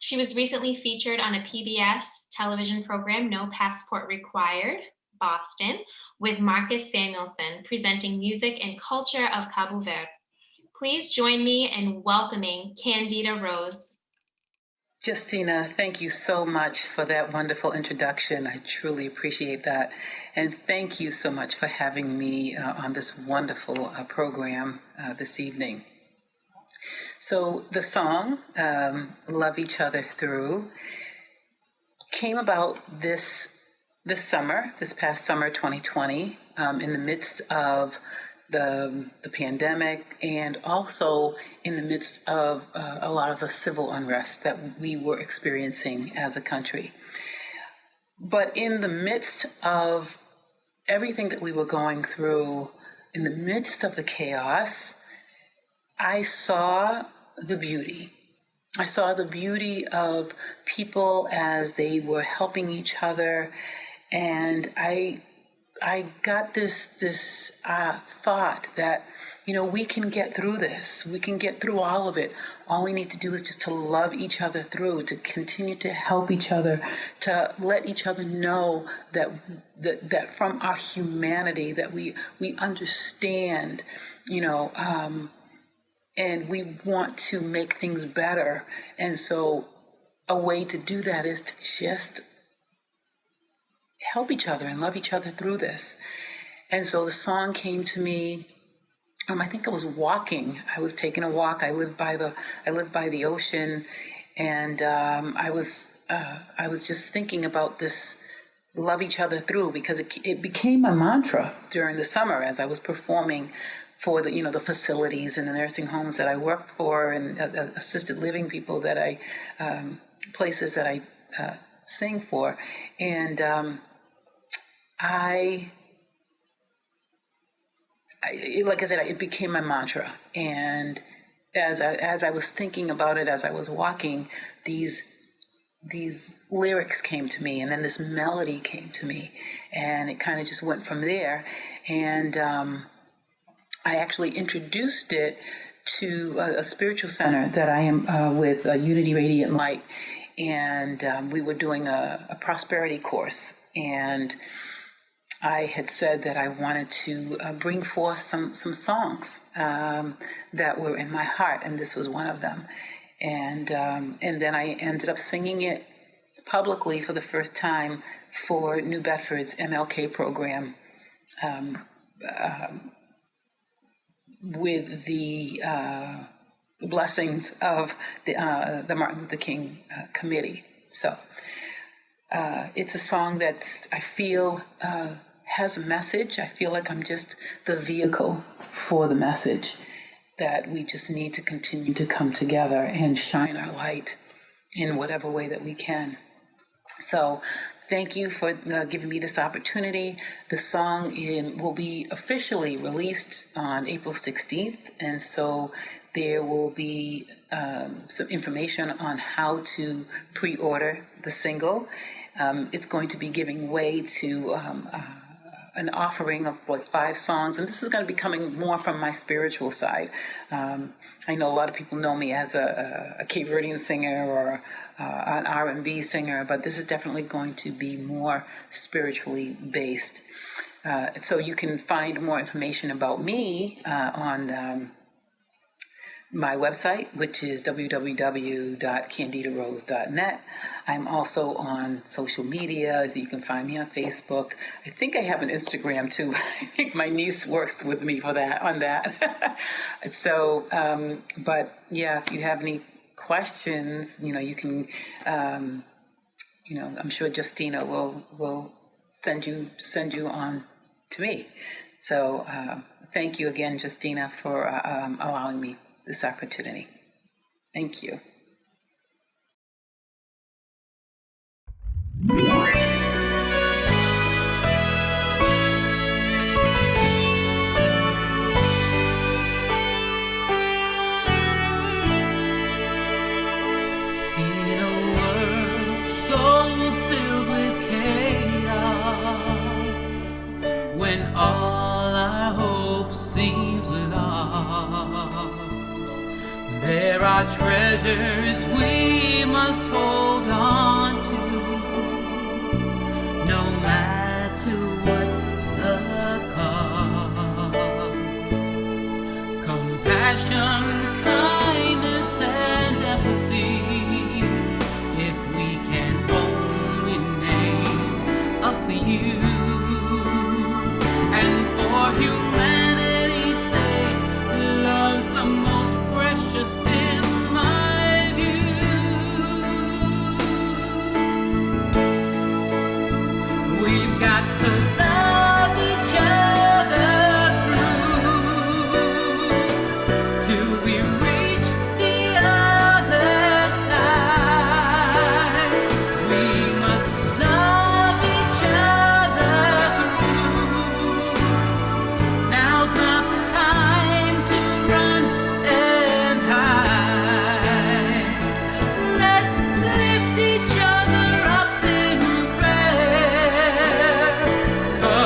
She was recently featured on a PBS television program, No Passport Required, Boston, with Marcus Samuelson, presenting music and culture of Cabo Verde. Please join me in welcoming Candida Rose.
Justina, thank you so much for that wonderful introduction. I truly appreciate that. And thank you so much for having me on this wonderful program this evening. So the song, Love Each Other Through, came about this past summer, 2020, in the midst of the pandemic, and also in the midst of a lot of the civil unrest that we were experiencing as a country. But in the midst of everything that we were going through, in the midst of the chaos, I saw the beauty. I saw the beauty of people as they were helping each other, and I got this thought that, we can get through this. We can get through all of it. All we need to do is just to love each other through, to continue to help each other, to let each other know that from our humanity, that we understand, and we want to make things better. And so a way to do that is to just help each other and love each other through this. And so the song came to me. I think I was walking. I was taking a walk. I live by the ocean, and I was just thinking about this love each other through, because it became my mantra during the summer as I was performing for the facilities and the nursing homes that I worked for, and assisted living people that places that I sing for, and like I said, it became my mantra. And as I was thinking about it, as I was walking, these lyrics came to me, and then this melody came to me, and it kind of just went from there. And I actually introduced it to a spiritual center that I am with, Unity Radiant Light, and we were doing a prosperity course, and I had said that I wanted to bring forth some songs that were in my heart, and this was one of them. And then I ended up singing it publicly for the first time for New Bedford's MLK program, with the blessings of the Martin Luther King Committee. So it's a song that I feel has a message. I feel like I'm just the vehicle for the message, that we just need to continue to come together and shine our light in whatever way that we can. So thank you for giving me this opportunity. The song will be officially released on April 16th, and so there will be some information on how to pre-order the single. It's going to be giving way to an offering of like 5 songs, and this is going to be coming more from my spiritual side. I know a lot of people know me as a Cape Verdean singer or an R&B singer, but this is definitely going to be more spiritually based. So you can find more information about me on my website, which is www.candidarose.net. I'm also on social media. You can find me on Facebook. I think I have an Instagram too. I think my niece works with me on that. So, but yeah, if you have any questions, you can, I'm sure Justina will send you on to me. So thank you again, Justina, for allowing me this opportunity. Thank you.
In a world so filled with chaos, when all our hope seems lost, there are treasures we must hold on to, no matter what the cost. Compassion, kindness, and empathy, if we can only name a few, and for humanity's sake, love's the most precious in my view. We've got to love each other through till we reach the other side. We must love each other through. Now's not the time to run and hide. Let's lift each other up in prayer, 'cause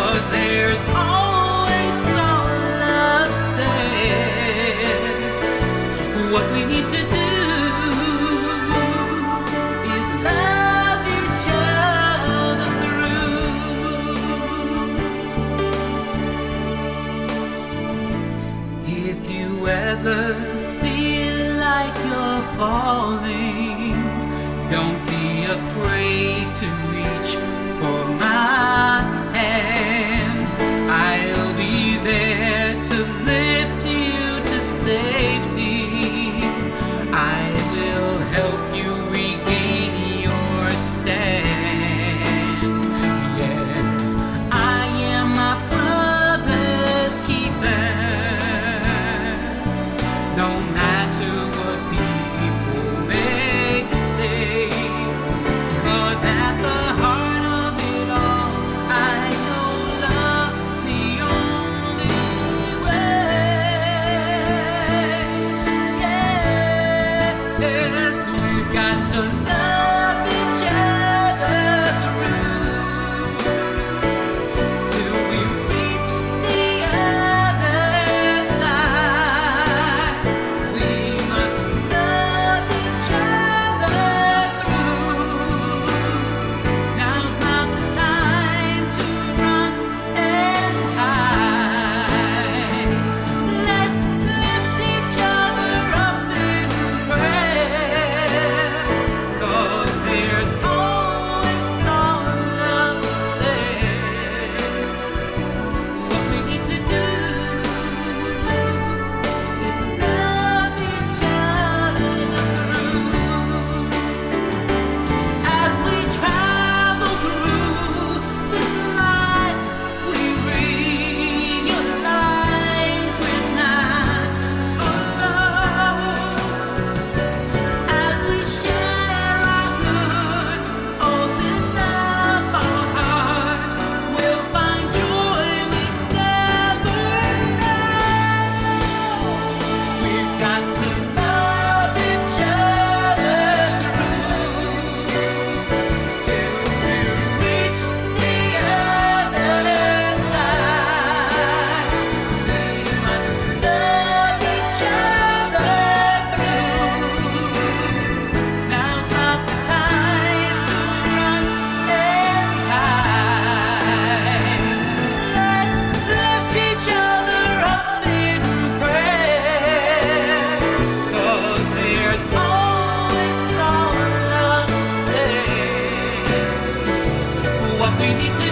we need to do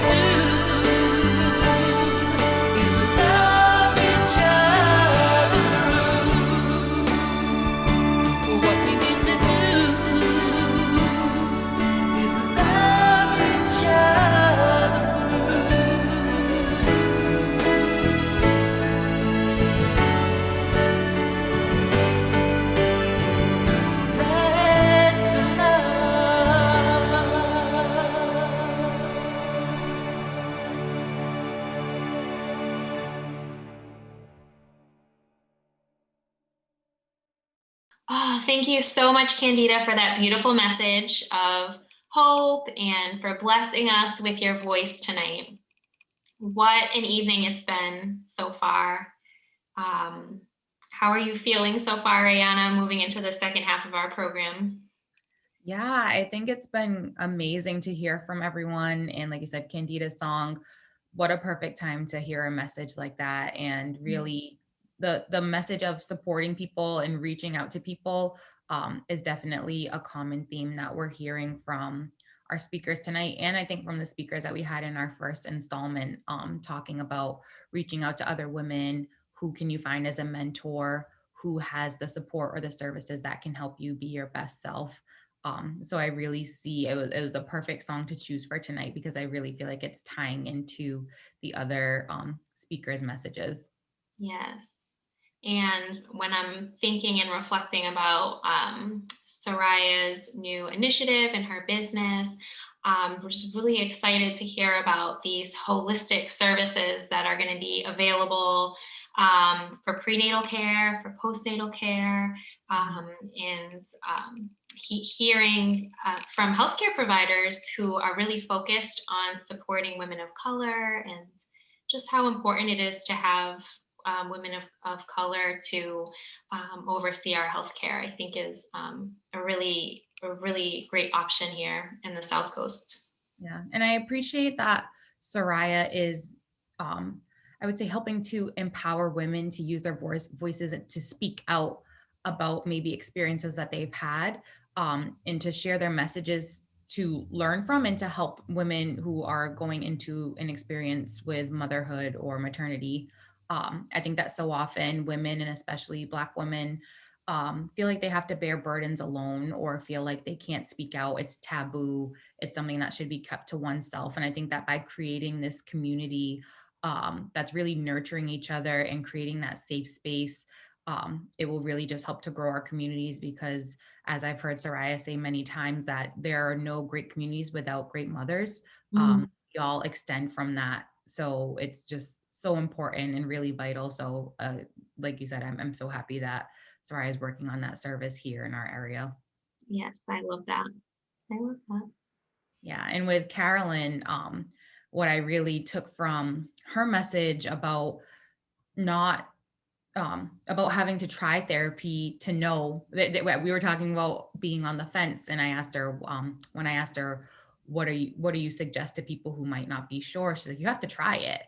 is love each other. What we need to do is love each other. Let's love.
Oh, thank you so much, Candida, for that beautiful message of hope and for blessing us with your voice tonight. What an evening it's been so far. How are you feeling so far, Ayana, moving into the second half of our program?
Yeah, I think it's been amazing to hear from everyone. And like you said, Candida's song, what a perfect time to hear a message like that. And really the message of supporting people and reaching out to people is definitely a common theme that we're hearing from our speakers tonight. And I think from the speakers that we had in our first installment, talking about reaching out to other women. Who can you find as a mentor? Who has the support or the services that can help you be your best self? So I really see it was a perfect song to choose for tonight because I really feel like it's tying into the other speakers' messages.
Yes. And when I'm thinking and reflecting about Soraya's new initiative and her business, we're just really excited to hear about these holistic services that are going to be available for prenatal care, for postnatal care, and hearing from healthcare providers who are really focused on supporting women of color and just how important it is to have women of color to oversee our healthcare, I think is a really great option here in the South Coast.
Yeah, and I appreciate that Soraya is, I would say, helping to empower women to use their voices to speak out about maybe experiences that they've had, and to share their messages to learn from and to help women who are going into an experience with motherhood or maternity. I think that so often women, and especially Black women, feel like they have to bear burdens alone or feel like they can't speak out. It's taboo. It's something that should be kept to oneself. And I think that by creating this community that's really nurturing each other and creating that safe space, it will really just help to grow our communities because, as I've heard Soraya say many times, that there are no great communities without great mothers. We all extend from that. So it's just so important and really vital. So like you said, I'm so happy that Soraya is working on that service here in our area.
Yes, I love that. I love that.
Yeah, and with Carolyn, what I really took from her message about not about having to try therapy to know that we were talking about being on the fence, and I asked her when I asked her what do you suggest to people who might not be sure, she's like, you have to try it.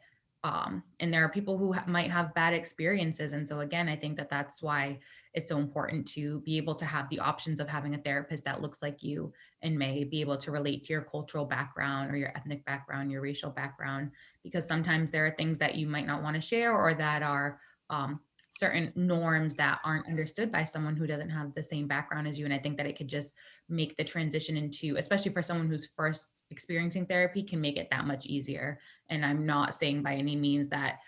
And there are people who might have bad experiences, and so again, I think that that's why it's so important to be able to have the options of having a therapist that looks like you and may be able to relate to your cultural background or your ethnic background, your racial background, because sometimes there are things that you might not want to share or that are certain norms that aren't understood by someone who doesn't have the same background as you. And I think that it could just make the transition into, especially for someone who's first experiencing therapy, can make it that much easier. And I'm not saying by any means that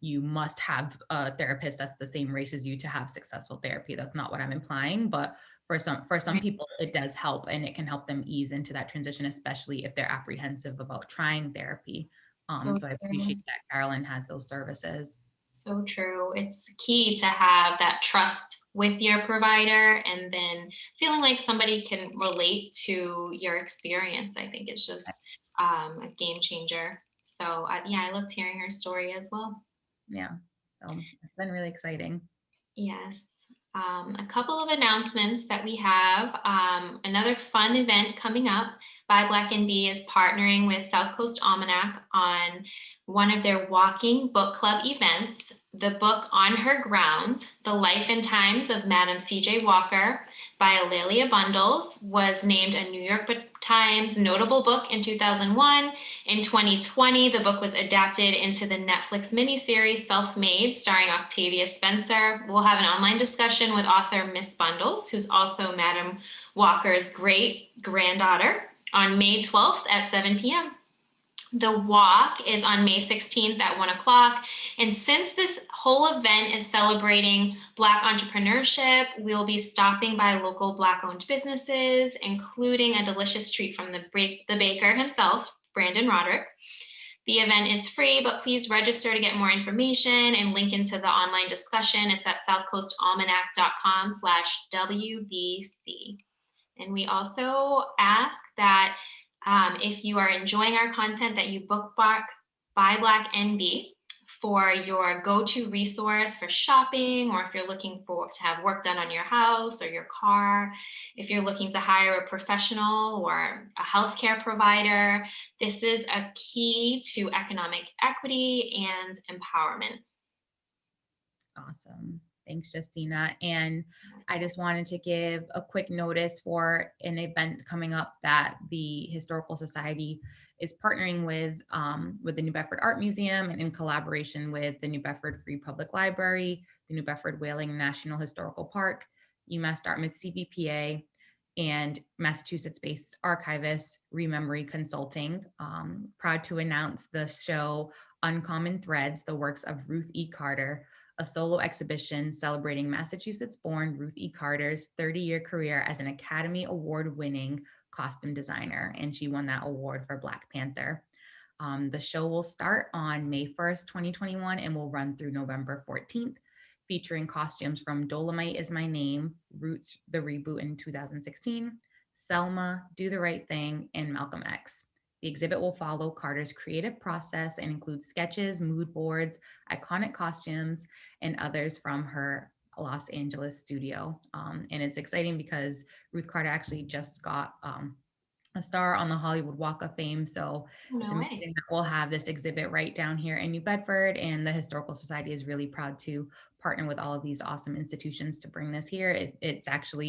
you must have a therapist that's the same race as you to have successful therapy. That's not what I'm implying, but for some people it does help, and it can help them ease into that transition, especially if they're apprehensive about trying therapy. So I appreciate that Carolyn has those services.
So true. It's key to have that trust with your provider and then feeling like somebody can relate to your experience. I think it's just a game changer. So yeah, I loved hearing her story as well.
Yeah, so it's been really exciting.
Yes. A couple of announcements that we have. Another fun event coming up. Buy Black and Be is partnering with South Coast Almanac on one of their walking book club events. The book On Her Ground, The Life and Times of Madam C.J. Walker by Alelia Bundles was named a New York Times notable book in 2001. In 2020, the book was adapted into the Netflix miniseries Self-Made, starring Octavia Spencer. We'll have an online discussion with author Miss Bundles, who's also Madam Walker's great-granddaughter, on May 12th at 7 p.m. The walk is on May 16th at 1 o'clock. And since this whole event is celebrating Black entrepreneurship, we'll be stopping by local Black-owned businesses, including a delicious treat from the baker himself, Brandon Roderick. The event is free, but please register to get more information and link into the online discussion. It's at southcoastalmanac.com/WBC. And we also ask that if you are enjoying our content, that you bookmark Buy Black NB for your go-to resource for shopping, or if you're looking to have work done on your house or your car, if you're looking to hire a professional or a healthcare provider. This is a key to economic equity and empowerment.
Awesome. Thanks, Justina. And I just wanted to give a quick notice for an event coming up that the Historical Society is partnering with the New Bedford Art Museum, and in collaboration with the New Bedford Free Public Library, the New Bedford Whaling National Historical Park, UMass Dartmouth CVPA, and Massachusetts-based archivist Rememory Consulting. Proud to announce the show Uncommon Threads, the works of Ruth E. Carter, a solo exhibition celebrating Massachusetts-born Ruth E. Carter's 30-year career as an Academy Award-winning costume designer, and she won that award for Black Panther. The show will start on May 1st, 2021, and will run through November 14th, featuring costumes from Dolomite Is My Name, Roots, the reboot in 2016, Selma, Do the Right Thing, and Malcolm X. The exhibit will follow Carter's creative process and include sketches, mood boards, iconic costumes, and others from her Los Angeles studio. And it's exciting because Ruth Carter actually just got a star on the Hollywood Walk of Fame. So it's amazing that we'll have this exhibit right down here in New Bedford, and the Historical Society is really proud to partner with all of these awesome institutions to bring this here. It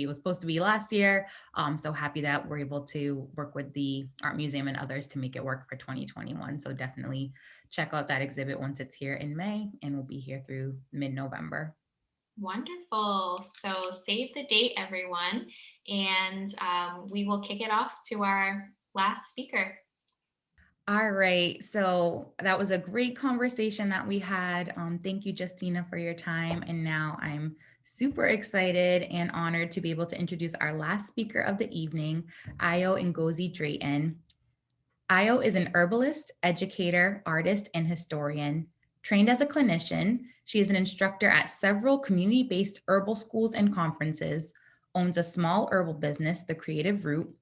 was supposed to be last year. So happy that we're able to work with the Art Museum and others to make it work for 2021. So definitely check out that exhibit once it's here in May, and we'll be here through mid-November.
Wonderful. So save the date, everyone, and we will kick it off to our last speaker.
All right, so that was a great conversation that we had. Thank you, Justina, for your time. And now I'm super excited and honored to be able to introduce our last speaker of the evening, Ayo Ngozi Drayton. Ayo is an herbalist, educator, artist, and historian. Trained as a clinician, she is an instructor at several community-based herbal schools and conferences, owns a small herbal business, The Creative Root,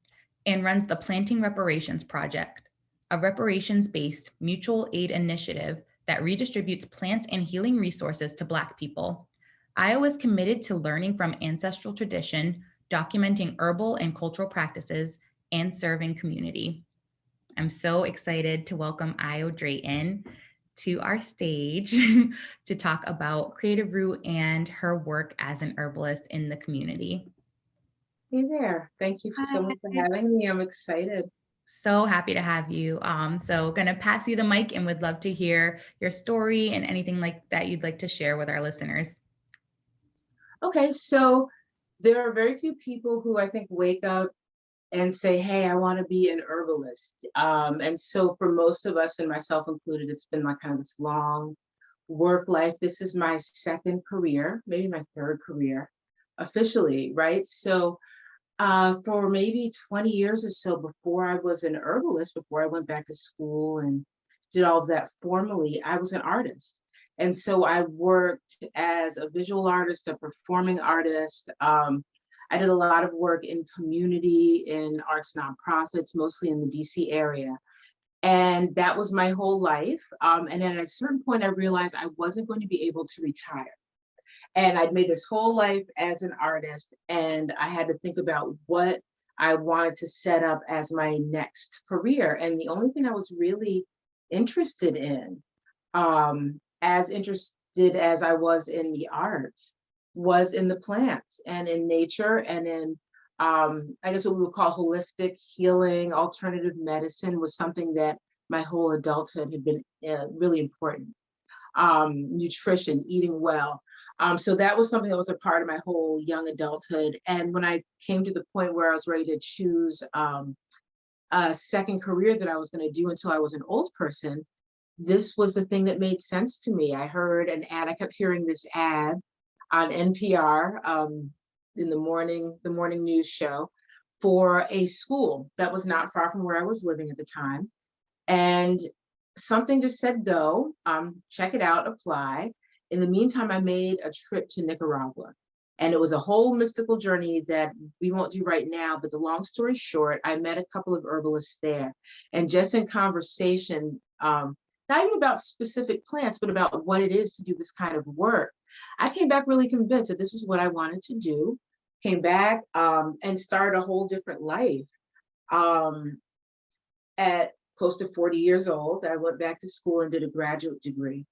and runs the Planting Reparations Project, a reparations-based mutual aid initiative that redistributes plants and healing resources to Black people. Ayo is committed to learning from ancestral tradition, documenting herbal and cultural practices, and serving community. I'm so excited to welcome Ayo Drayton to our stage to talk about Creative Root and her work as an herbalist in the community.
Hey there. Thank you so much for having me. I'm excited.
So happy to have you. So gonna pass you the mic and would love to hear your story and anything like that you'd like to share with our listeners.
Okay, so there are very few people who I think wake up and say, hey, I want to be an herbalist. And so for most of us, and myself included, it's been like kind of this long work life. This is my second career, maybe my third career officially, right? So for maybe 20 years or so before I was an herbalist, before I went back to school and did all of that formally, I was an artist. And so I worked as a visual artist, a performing artist. I did a lot of work in community, in arts nonprofits, mostly in the DC area. And that was my whole life. And then at a certain point, I realized I wasn't going to be able to retire. And I'd made this whole life as an artist, and I had to think about what I wanted to set up as my next career. And the only thing I was really interested in, as interested did as I was in the arts was in the plants and in nature and in, I guess what we would call holistic healing. Alternative medicine was something that my whole adulthood had been really important. Nutrition, eating well. So that was something that was a part of my whole young adulthood. And when I came to the point where I was ready to choose a second career that I was going to do until I was an old person, this was the thing that made sense to me. I heard an ad, I kept hearing this ad on NPR in the morning news show for a school that was not far from where I was living at the time. And something just said, go, check it out, apply. In the meantime, I made a trip to Nicaragua. And it was a whole mystical journey that we won't do right now. But the long story short, I met a couple of herbalists there. And just in conversation, not even about specific plants, but about what it is to do this kind of work, I came back really convinced that this is what I wanted to do. Came back and started a whole different life. At close to 40 years old, I went back to school and did a graduate degree.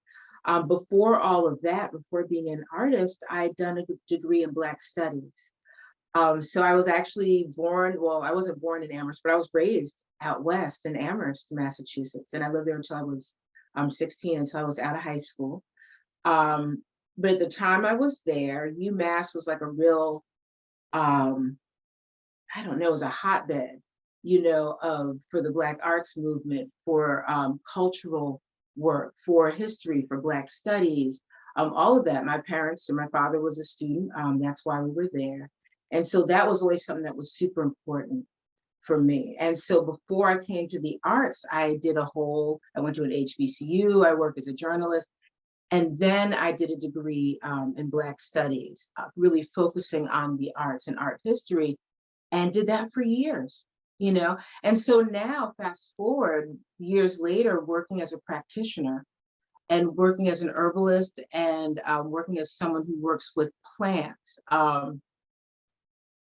Before all of that, before being an artist, I'd done a degree in Black Studies. So I was actually born, well, I wasn't born in Amherst, but I was raised out west in Amherst, Massachusetts. And I lived there until I was 16, until I was out of high school. But at the time I was there, UMass was like a real, I don't know, it was a hotbed, you know, for the Black arts movement, for cultural work, for history, for Black studies, all of that. My parents and my father was a student. That's why we were there. And so that was always something that was super important for me. And so before I came to the arts, I went to an HBCU, I worked as a journalist, and then I did a degree in Black studies, really focusing on the arts and art history, and did that for years. You know, and so now fast forward years later, working as a practitioner and working as an herbalist and working as someone who works with plants.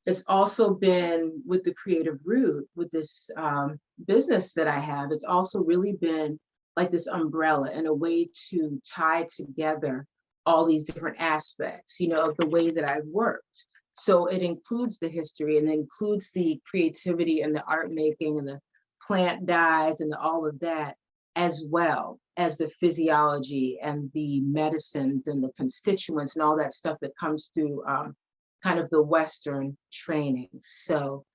It's also been with the Creative Root, with this business that I have, it's also really been like this umbrella and a way to tie together all these different aspects, you know, of the way that I've worked. So it includes the history and it includes the creativity and the art making and the plant dyes and all of that, as well as the physiology and the medicines and the constituents and all that stuff that comes through kind of the Western training. So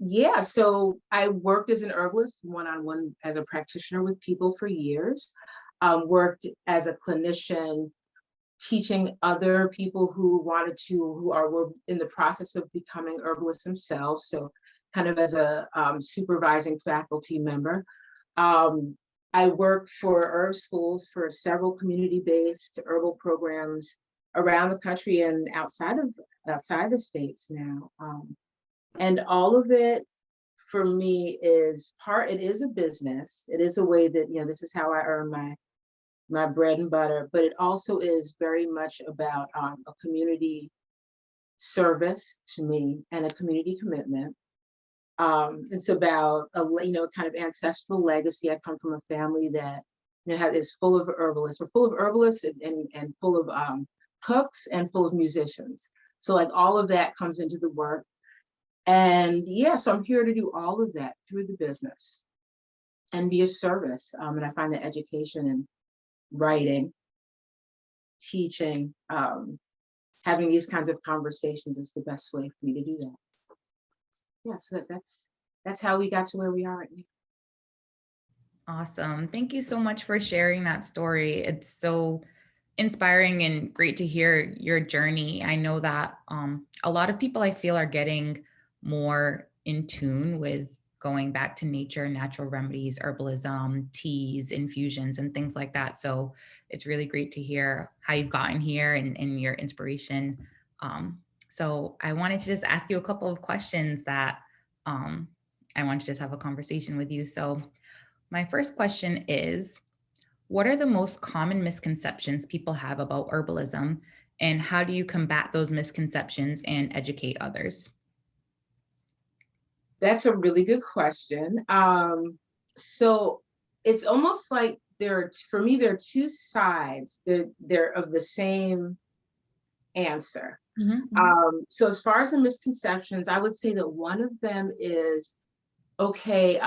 yeah, so I worked as an herbalist one-on-one as a practitioner with people for years, worked as a clinician, teaching other people who were in the process of becoming herbalists themselves. So kind of as a supervising faculty member. I worked for herb schools for several community-based herbal programs around the country and outside the states now. And all of it for me it is a business. It is a way that, you know, this is how I earn my bread and butter, but it also is very much about a community service to me and a community commitment. It's about kind of ancestral legacy. I come from a family that, you know, is full of herbalists. We're full of herbalists and full of cooks and full of musicians. So like all of that comes into the work. And yeah, so I'm here to do all of that through the business and be of service. And I find that education and writing, teaching, having these kinds of conversations is the best way for me to do that. Yeah, so that's how we got to where we are right now.
Awesome. Thank you so much for sharing that story. It's so inspiring and great to hear your journey. I know that a lot of people I feel are getting more in tune with going back to nature, natural remedies, herbalism, teas, infusions, and things like that. So it's really great to hear how you've gotten here and your inspiration. So I wanted to just ask you a couple of questions that I wanted to just have a conversation with you. So my first question is, what are the most common misconceptions people have about herbalism, and how do you combat those misconceptions and educate others?
That's a really good question. So it's almost like for me, there are two sides. They're of the same answer. So as far as the misconceptions, I would say that one of them is, okay,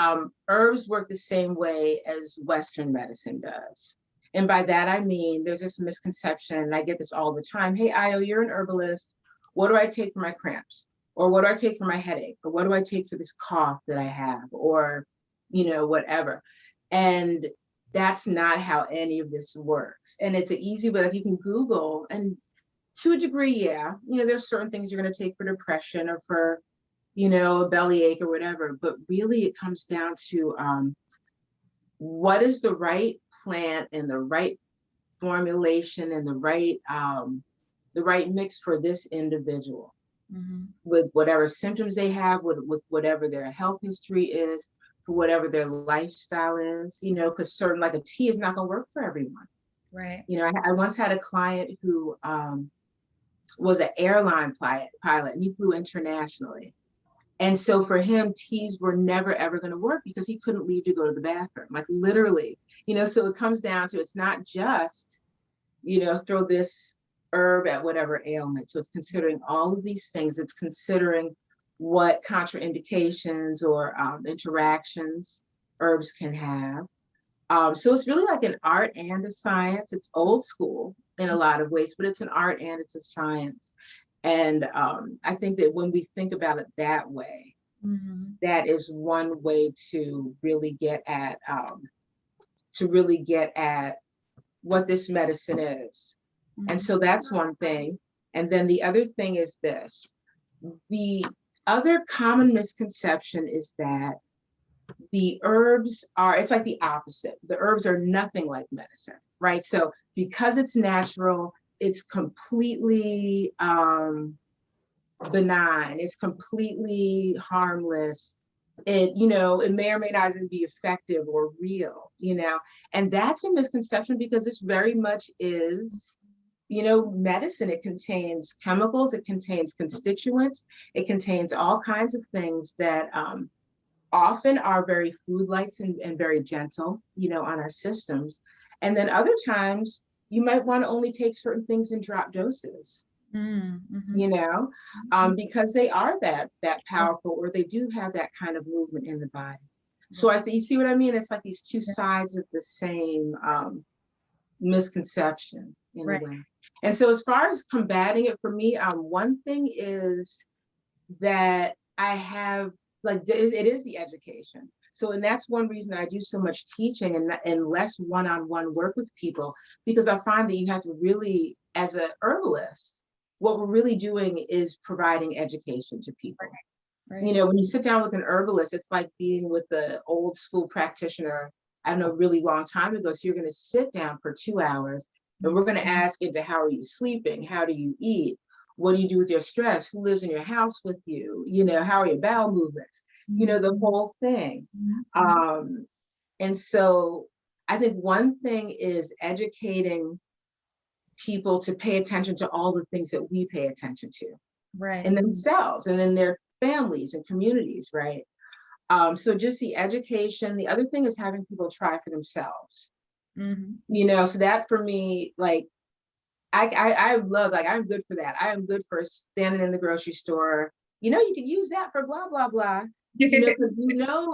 herbs work the same way as Western medicine does. And by that, I mean, there's this misconception, and I get this all the time. Hey, Ayo, you're an herbalist. What do I take for my cramps? Or what do I take for my headache? Or what do I take for this cough that I have? Or, whatever. And that's not how any of this works. And it's an easy way that you can Google, and to a degree, yeah, there's certain things you're going to take for depression or for, a bellyache or whatever. But really, it comes down to what is the right plant and the right formulation and the right mix for this individual, with whatever symptoms they have, with whatever their health history is, for whatever their lifestyle is, because certain, like a tea is not going to work for everyone.
Right.
I once had a client who was an airline pilot, and he flew internationally. And so for him, teas were never, ever going to work because he couldn't leave to go to the bathroom, like literally, so it comes down to, it's not just, throw this herb at whatever ailment. So it's considering all of these things. It's considering what contraindications or interactions herbs can have. So it's really like an art and a science. It's old school in a lot of ways, but it's an art and it's a science. And I think that when we think about it that way, that is one way to really get at what this medicine is. And so that's one thing. And then the other thing is this. The other common misconception is that the herbs it's like the opposite. The herbs are nothing like medicine, right? So because it's natural, it's completely benign, it's completely harmless. It may or may not even be effective or real, and that's a misconception because this very much is, medicine. It contains chemicals, it contains constituents, it contains all kinds of things that often are very food-like and very gentle, on our systems. And then other times you might want to only take certain things in drop doses, because they are that powerful, or they do have that kind of movement in the body. So I think, you see what I mean? It's like these two sides of the same misconception in a way. And so as far as combating it, for me, one thing is that I have, it is the education. So, and that's one reason that I do so much teaching and less one-on-one work with people, because I find that you have to really, as a herbalist, what we're really doing is providing education to people. Right. When you sit down with an herbalist, it's like being with the old school practitioner, I don't know, a really long time ago. So you're going to sit down for 2 hours, and we're going to ask into how are you sleeping? How do you eat? What do you do with your stress? Who lives in your house with you? How are your bowel movements? The whole thing. And so I think one thing is educating people to pay attention to all the things that we pay attention to, right, in themselves and in their families and communities, right? So just the education. The other thing is having people try for themselves. So that for me, I love, I'm good for that. I am good for standing in the grocery store. You could use that for blah, blah, blah. Because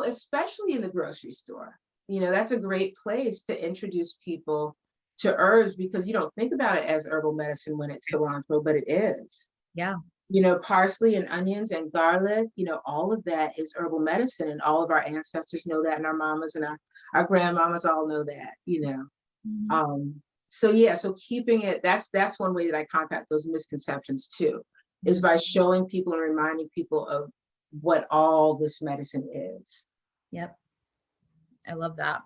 especially in the grocery store, that's a great place to introduce people to herbs, because you don't think about it as herbal medicine when it's cilantro, but it is. Yeah. Parsley and onions and garlic, all of that is herbal medicine, and all of our ancestors know that, and our mamas and our grandmamas all know that, So keeping it, that's one way that I combat those misconceptions too, is by showing people and reminding people of what all this medicine is.
Yep. I love that.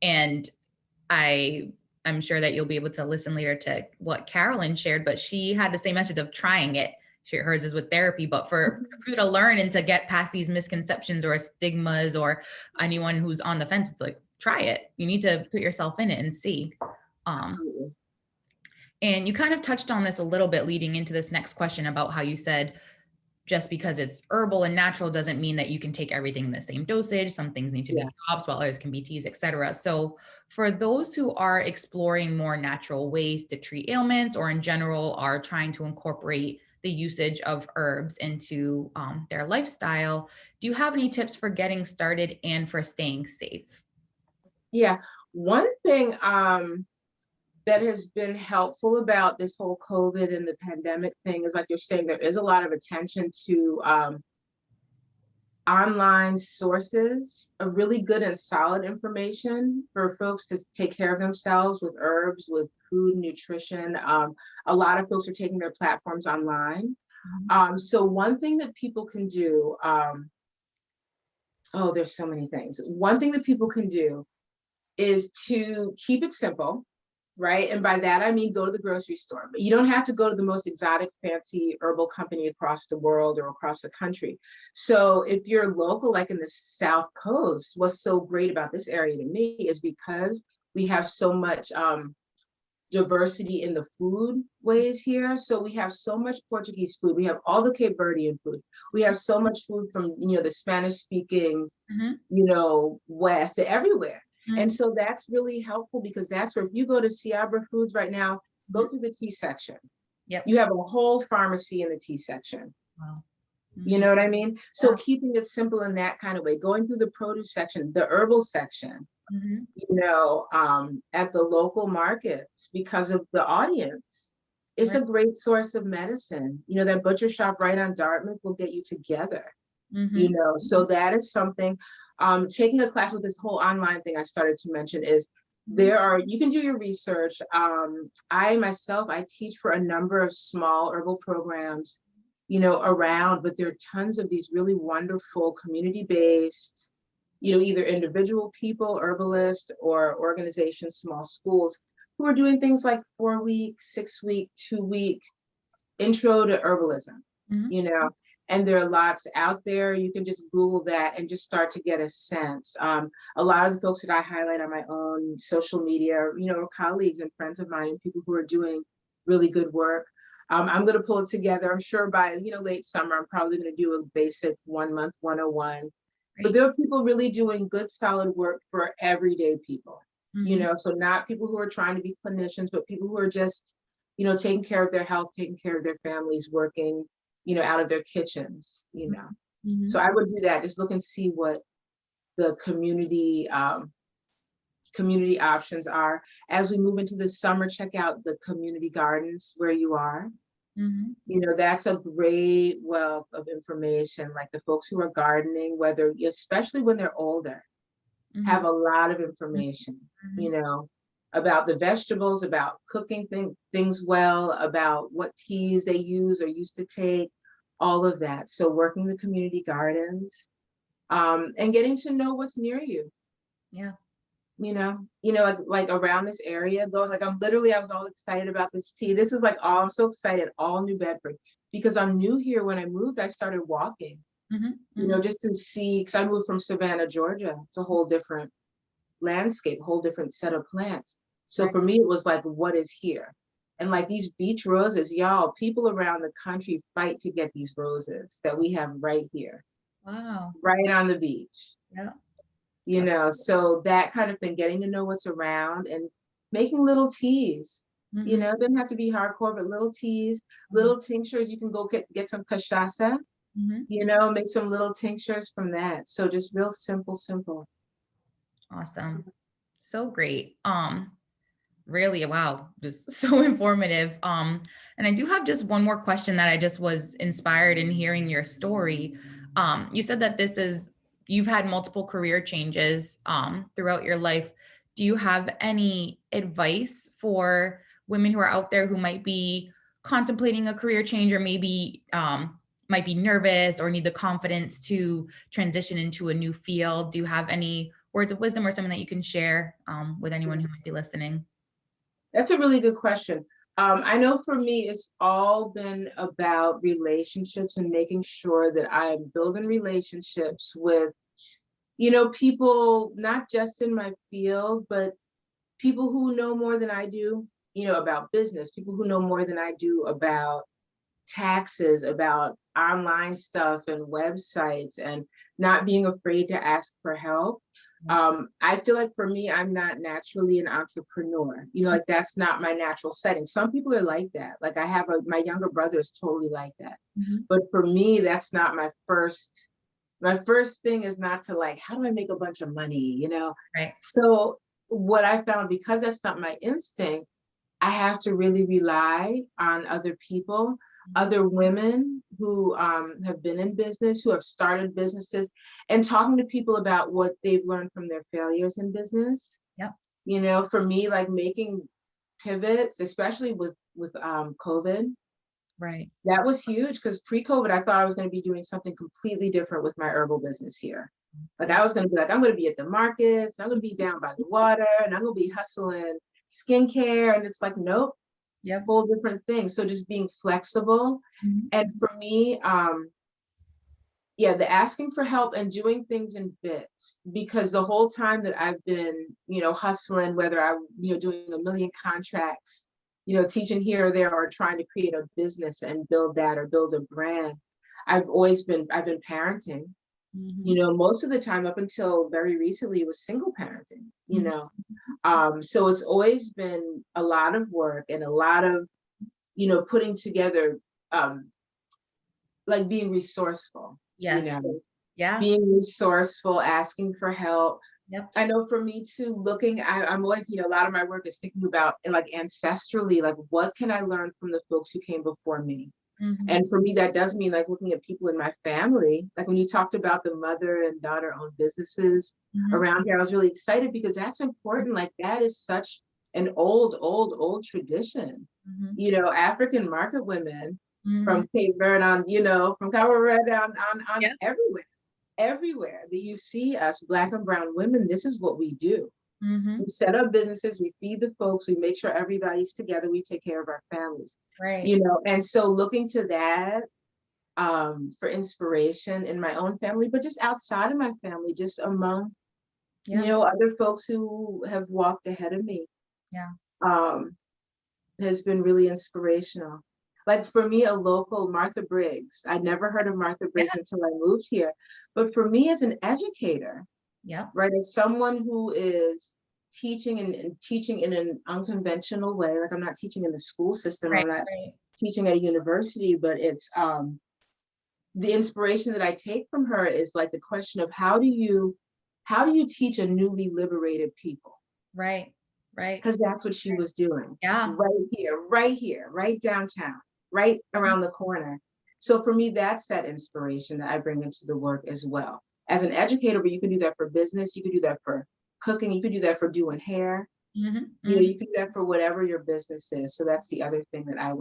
And I'm sure that you'll be able to listen later to what Carolyn shared, but she had the same message of trying it. Hers is with therapy, but for you to learn and to get past these misconceptions or stigmas, or anyone who's on the fence, it's like, try it. You need to put yourself in it and see. And you kind of touched on this a little bit leading into this next question about how you said just because it's herbal and natural doesn't mean that you can take everything in the same dosage. Some things need to be drops, while others can be teas, etc. So for those who are exploring more natural ways to treat ailments, or in general are trying to incorporate the usage of herbs into their lifestyle, do you have any tips for getting started and for staying safe?
Yeah, one thing that has been helpful about this whole COVID and the pandemic thing is, like you're saying, there is a lot of attention to online sources of really good and solid information for folks to take care of themselves with herbs, with food, nutrition. A lot of folks are taking their platforms online. So one thing that people can do, oh, there's so many things. One thing that people can do is to keep it simple, right? And by that, I mean, go to the grocery store, but you don't have to go to the most exotic, fancy herbal company across the world or across the country. So if you're local, like in the South Coast, what's so great about this area to me is because we have so much diversity in the food ways here. So we have so much Portuguese food. We have all the Cape Verdean food. We have so much food from, the Spanish speaking, West to everywhere. And so that's really helpful, because that's where, if you go to Seabra Foods right now, go through the tea section.
Yep.
You have a whole pharmacy in the tea section.
Wow.
You know what I mean? So keeping it simple in that kind of way, going through the produce section, the herbal section, at the local markets, because of the audience. It's a great source of medicine. That butcher shop right on Dartmouth will get you together, so that is something. Taking a class with this whole online thing I started to mention is you can do your research. I teach for a number of small herbal programs, around, but there are tons of these really wonderful community-based, either individual people, herbalists, or organizations, small schools, who are doing things like 4-week, 6-week, 2-week intro to herbalism, and there are lots out there. You can just Google that and just start to get a sense. A lot of the folks that I highlight on my own social media, are colleagues and friends of mine, and people who are doing really good work. I'm going to pull it together. I'm sure by, late summer, I'm probably going to do a basic 1-month 101. But there are people really doing good, solid work for everyday people, so not people who are trying to be clinicians, but people who are just, taking care of their health, taking care of their families, working, out of their kitchens, So I would do that. Just look and see what the community options are. As we move into the summer, check out the community gardens where you are. That's a great wealth of information. Like the folks who are gardening, especially when they're older, have a lot of information, about the vegetables, about cooking things well, about what teas they use or used to take, all of that. So working the community gardens, and getting to know what's near you.
Yeah.
Like around this area, I was all excited about this tea. This is I'm so excited, all New Bedford, because I'm new here. When I moved, I started walking, just to see, because I moved from Savannah, Georgia. It's a whole different landscape, a whole different set of plants. So for me, it was like, what is here? And like these beach roses, y'all, people around the country fight to get these roses that we have right here.
Wow.
Right on the beach.
Yeah.
So that kind of thing, getting to know what's around and making little teas. It doesn't have to be hardcore, but little teas, little tinctures. You can go get some cachaça, make some little tinctures from that. So just real simple.
Awesome. So great. Really, wow, just so informative. And I do have just one more question that I just was inspired in hearing your story. You said that you've had multiple career changes throughout your life. Do you have any advice for women who are out there who might be contemplating a career change, or maybe might be nervous or need the confidence to transition into a new field? Do you have any words of wisdom or something that you can share with anyone who might be listening?
That's a really good question. I know for me, it's all been about relationships and making sure that I'm building relationships with, people, not just in my field, but people who know more than I do, about business, people who know more than I do about, taxes, about online stuff and websites, and not being afraid to ask for help. I feel like for me, I'm not naturally an entrepreneur. You know, like that's not my natural setting. Some people are like that. Like I have my younger brother is totally like that. But for me, that's not my first thing is not to like, how do I make a bunch of money, you know?
Right.
So what I found, because that's not my instinct, I have to really rely on other people, other women who have been in business, who have started businesses, and talking to people about what they've learned from their failures in business.
Yep.
You know, for me, like making pivots, especially with COVID,
Right.
that was huge, because pre-COVID, I thought I was going to be doing something completely different with my herbal business here. Like I was going to be like, I'm going to be at the markets, I'm going to be down by the water, and I'm going to be hustling skincare. And it's like, nope,
Yep.
whole different thing. So just being flexible. And for me, yeah, the asking for help and doing things in bits, because the whole time that I've been, you know, hustling, whether I'm, you know, doing a million contracts, you know, teaching here or there, or trying to create a business and build that or build a brand, I've been parenting. You know, most of the time up until very recently, it was single parenting, you know. So it's always been a lot of work and a lot of, you know, putting together, like being resourceful,
Yes.
you know,
Yeah.
being resourceful, asking for help.
Yep.
I know for me too, I'm always, you know, a lot of my work is thinking about like ancestrally, like what can I learn from the folks who came before me? And for me, that does mean like looking at people in my family. Like when you talked about the mother and daughter owned businesses around here, I was really excited because that's important. Like that is such an old tradition. You know, African market women from Cape Verde on, you know, from Cabo Verde on everywhere that you see us Black and brown women, this is what we do. We set up businesses, we feed the folks, we make sure everybody's together, we take care of our families.
Right.
You know, and so looking to that for inspiration in my own family, but just outside of my family, just among, you know, other folks who have walked ahead of me. Has been really inspirational. Like for me, a local Martha Briggs, I'd never heard of Martha Briggs until I moved here. But for me as an educator, right, as someone who is teaching and teaching in an unconventional way, like I'm not teaching in the school system, I'm not teaching at a university, but it's the inspiration that I take from her is like the question of how do you teach a newly liberated people?
Right.
Because that's what she was doing. Right here, right downtown, right around the corner. So for me, that's that inspiration that I bring into the work as well. As an educator, but you can do that for business, you can do that for cooking, you can do that for doing hair. You know, you can do that for whatever your business is. So that's the other thing that I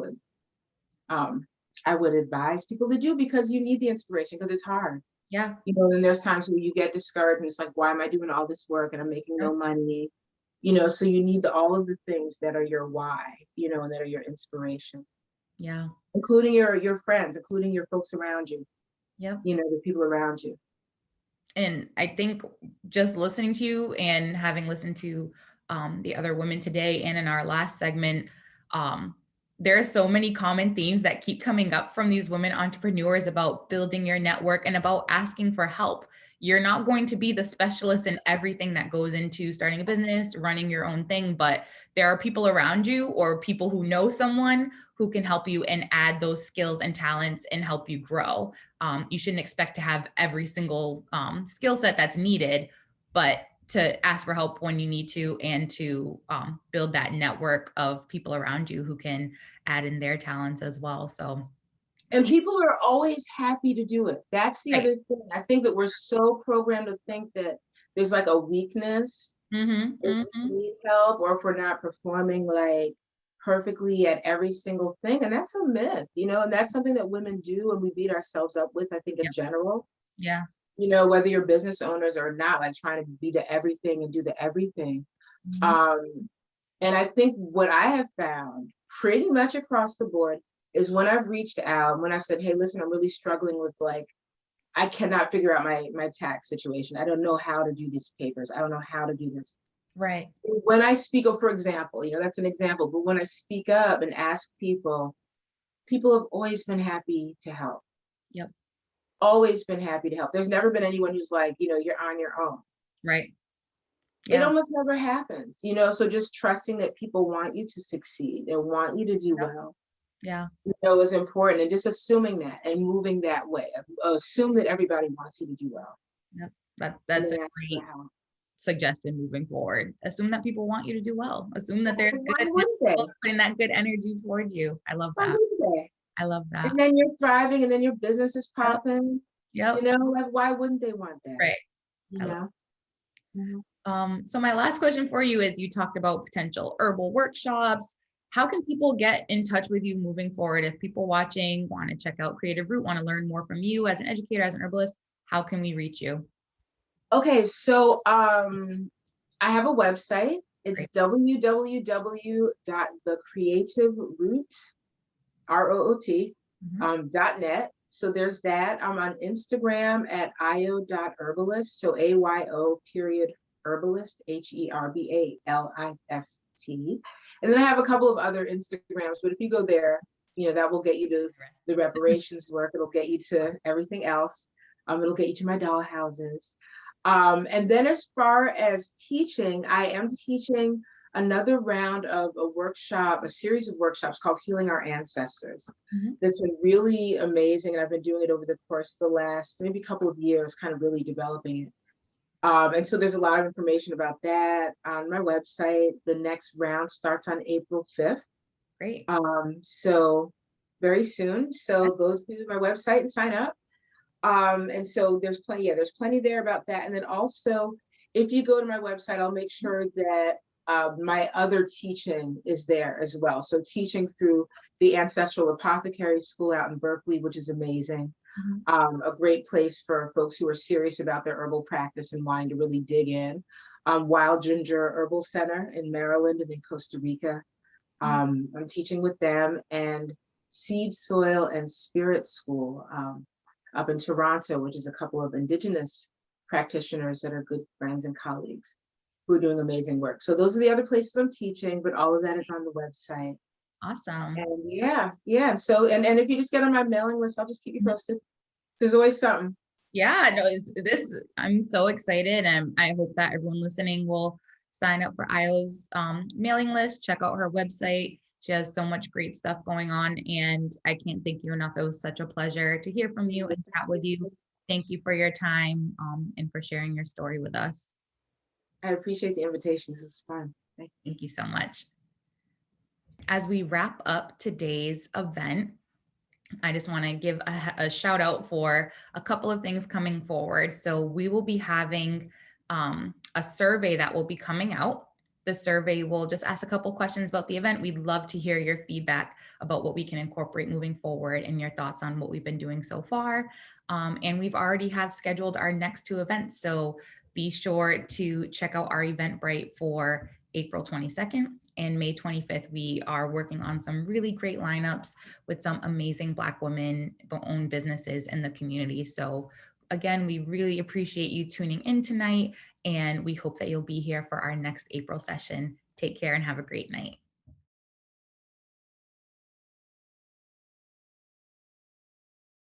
would advise people to do, because you need the inspiration, because it's hard. You know, and there's times where you get discouraged and it's like, why am I doing all this work and I'm making no money? You know, so you need all of the things that are your why, you know, and that are your inspiration. Including your friends, including your folks around you. You know, the people around you.
And I think just listening to you and having listened to the other women today and in our last segment, there are so many common themes that keep coming up from these women entrepreneurs about building your network and about asking for help. You're not going to be the specialist in everything that goes into starting a business, running your own thing, but there are people around you or people who know someone who can help you and add those skills and talents and help you grow. You shouldn't expect to have every single skill set that's needed, but to ask for help when you need to, and to build that network of people around you who can add in their talents as well. So,
and people are always happy to do it. That's the other thing. I think that we're so programmed to think that there's like a weakness if we need help, or if we're not performing like perfectly at every single thing. And that's a myth, you know, and that's something that women do and we beat ourselves up with, I think, in general. You know, whether you're business owners or not, like trying to be the everything and do the everything. And I think what I have found pretty much across the board is when I've reached out, when I've said, hey, listen, I'm really struggling with like, I cannot figure out my tax situation. I don't know how to do these papers. I don't know how to do this. When I speak up, for example, you know, that's an example, but when I speak up and ask people, people have always been happy to help.
Yep.
Always been happy to help. There's never been anyone who's like, you're on your own.
Right.
It
Yeah.
almost never happens, so just trusting that people want you to succeed and want you to do well.
Yeah.
Is important, and just assuming that and moving that way. Assume that everybody wants you to do well.
Yep. That's a great suggestion moving forward. Assume that people want you to do well. Assume that there's good people putting that good energy towards you. I love that. I love that.
And then you're thriving, and then your business is popping.
Yep.
Like, why wouldn't they want that?
Right. So my last question for you is, you talked about potential herbal workshops. How can people get in touch with you moving forward? If people watching want to check out Creative Root, want to learn more from you as an educator, as an herbalist, how can we reach you?
Okay, so I have a website. It's www.thecreativeroot.net. So there's that. I'm on Instagram at ayo.herbalist. So AYO.herbalist, HERbalist. And then I have a couple of other Instagrams, but if you go there, that will get you to the reparations work. It'll get you to everything else. It'll get you to my doll houses. And then as far as teaching, I am teaching another round of a series of workshops called Healing Our Ancestors. That's been really amazing. And I've been doing it over the course of the last maybe couple of years, kind of really developing it. And so there's a lot of information about that on my website. The next round starts on April 5th.
Great.
So very soon. So go to my website and sign up. And so there's plenty there about that. And then also, if you go to my website, I'll make sure that my other teaching is there as well. So teaching through the Ancestral Apothecary School out in Berkeley, which is amazing. A great place for folks who are serious about their herbal practice and wanting to really dig in. Wild Ginger Herbal Center in Maryland and in Costa Rica. I'm teaching with them, and Seed, Soil, and Spirit School up in Toronto, which is a couple of Indigenous practitioners that are good friends and colleagues who are doing amazing work. So those are the other places I'm teaching, but all of that is on the website.
Awesome.
And yeah. So, and if you just get on my mailing list, I'll just keep you posted. There's always something.
Yeah, no, I'm so excited, and I hope that everyone listening will sign up for Ayo's mailing list, check out her website. She has so much great stuff going on, and I can't thank you enough. It was such a pleasure to hear from you and chat with you. Thank you for your time and for sharing your story with us.
I appreciate the invitation. This was fun.
Thank you so much. As we wrap up today's event, I just want to give a shout out for a couple of things coming forward. So we will be having a survey that will be coming out. The survey will just ask a couple questions about the event. We'd love to hear your feedback about what we can incorporate moving forward and your thoughts on what we've been doing so far. And we've already have scheduled our next two events. So be sure to check out our Eventbrite for April 22nd and May 25th. We are working on some really great lineups with some amazing Black women-owned businesses in the community. So again, we really appreciate you tuning in tonight, and we hope that you'll be here for our next April session. Take care and have a great night.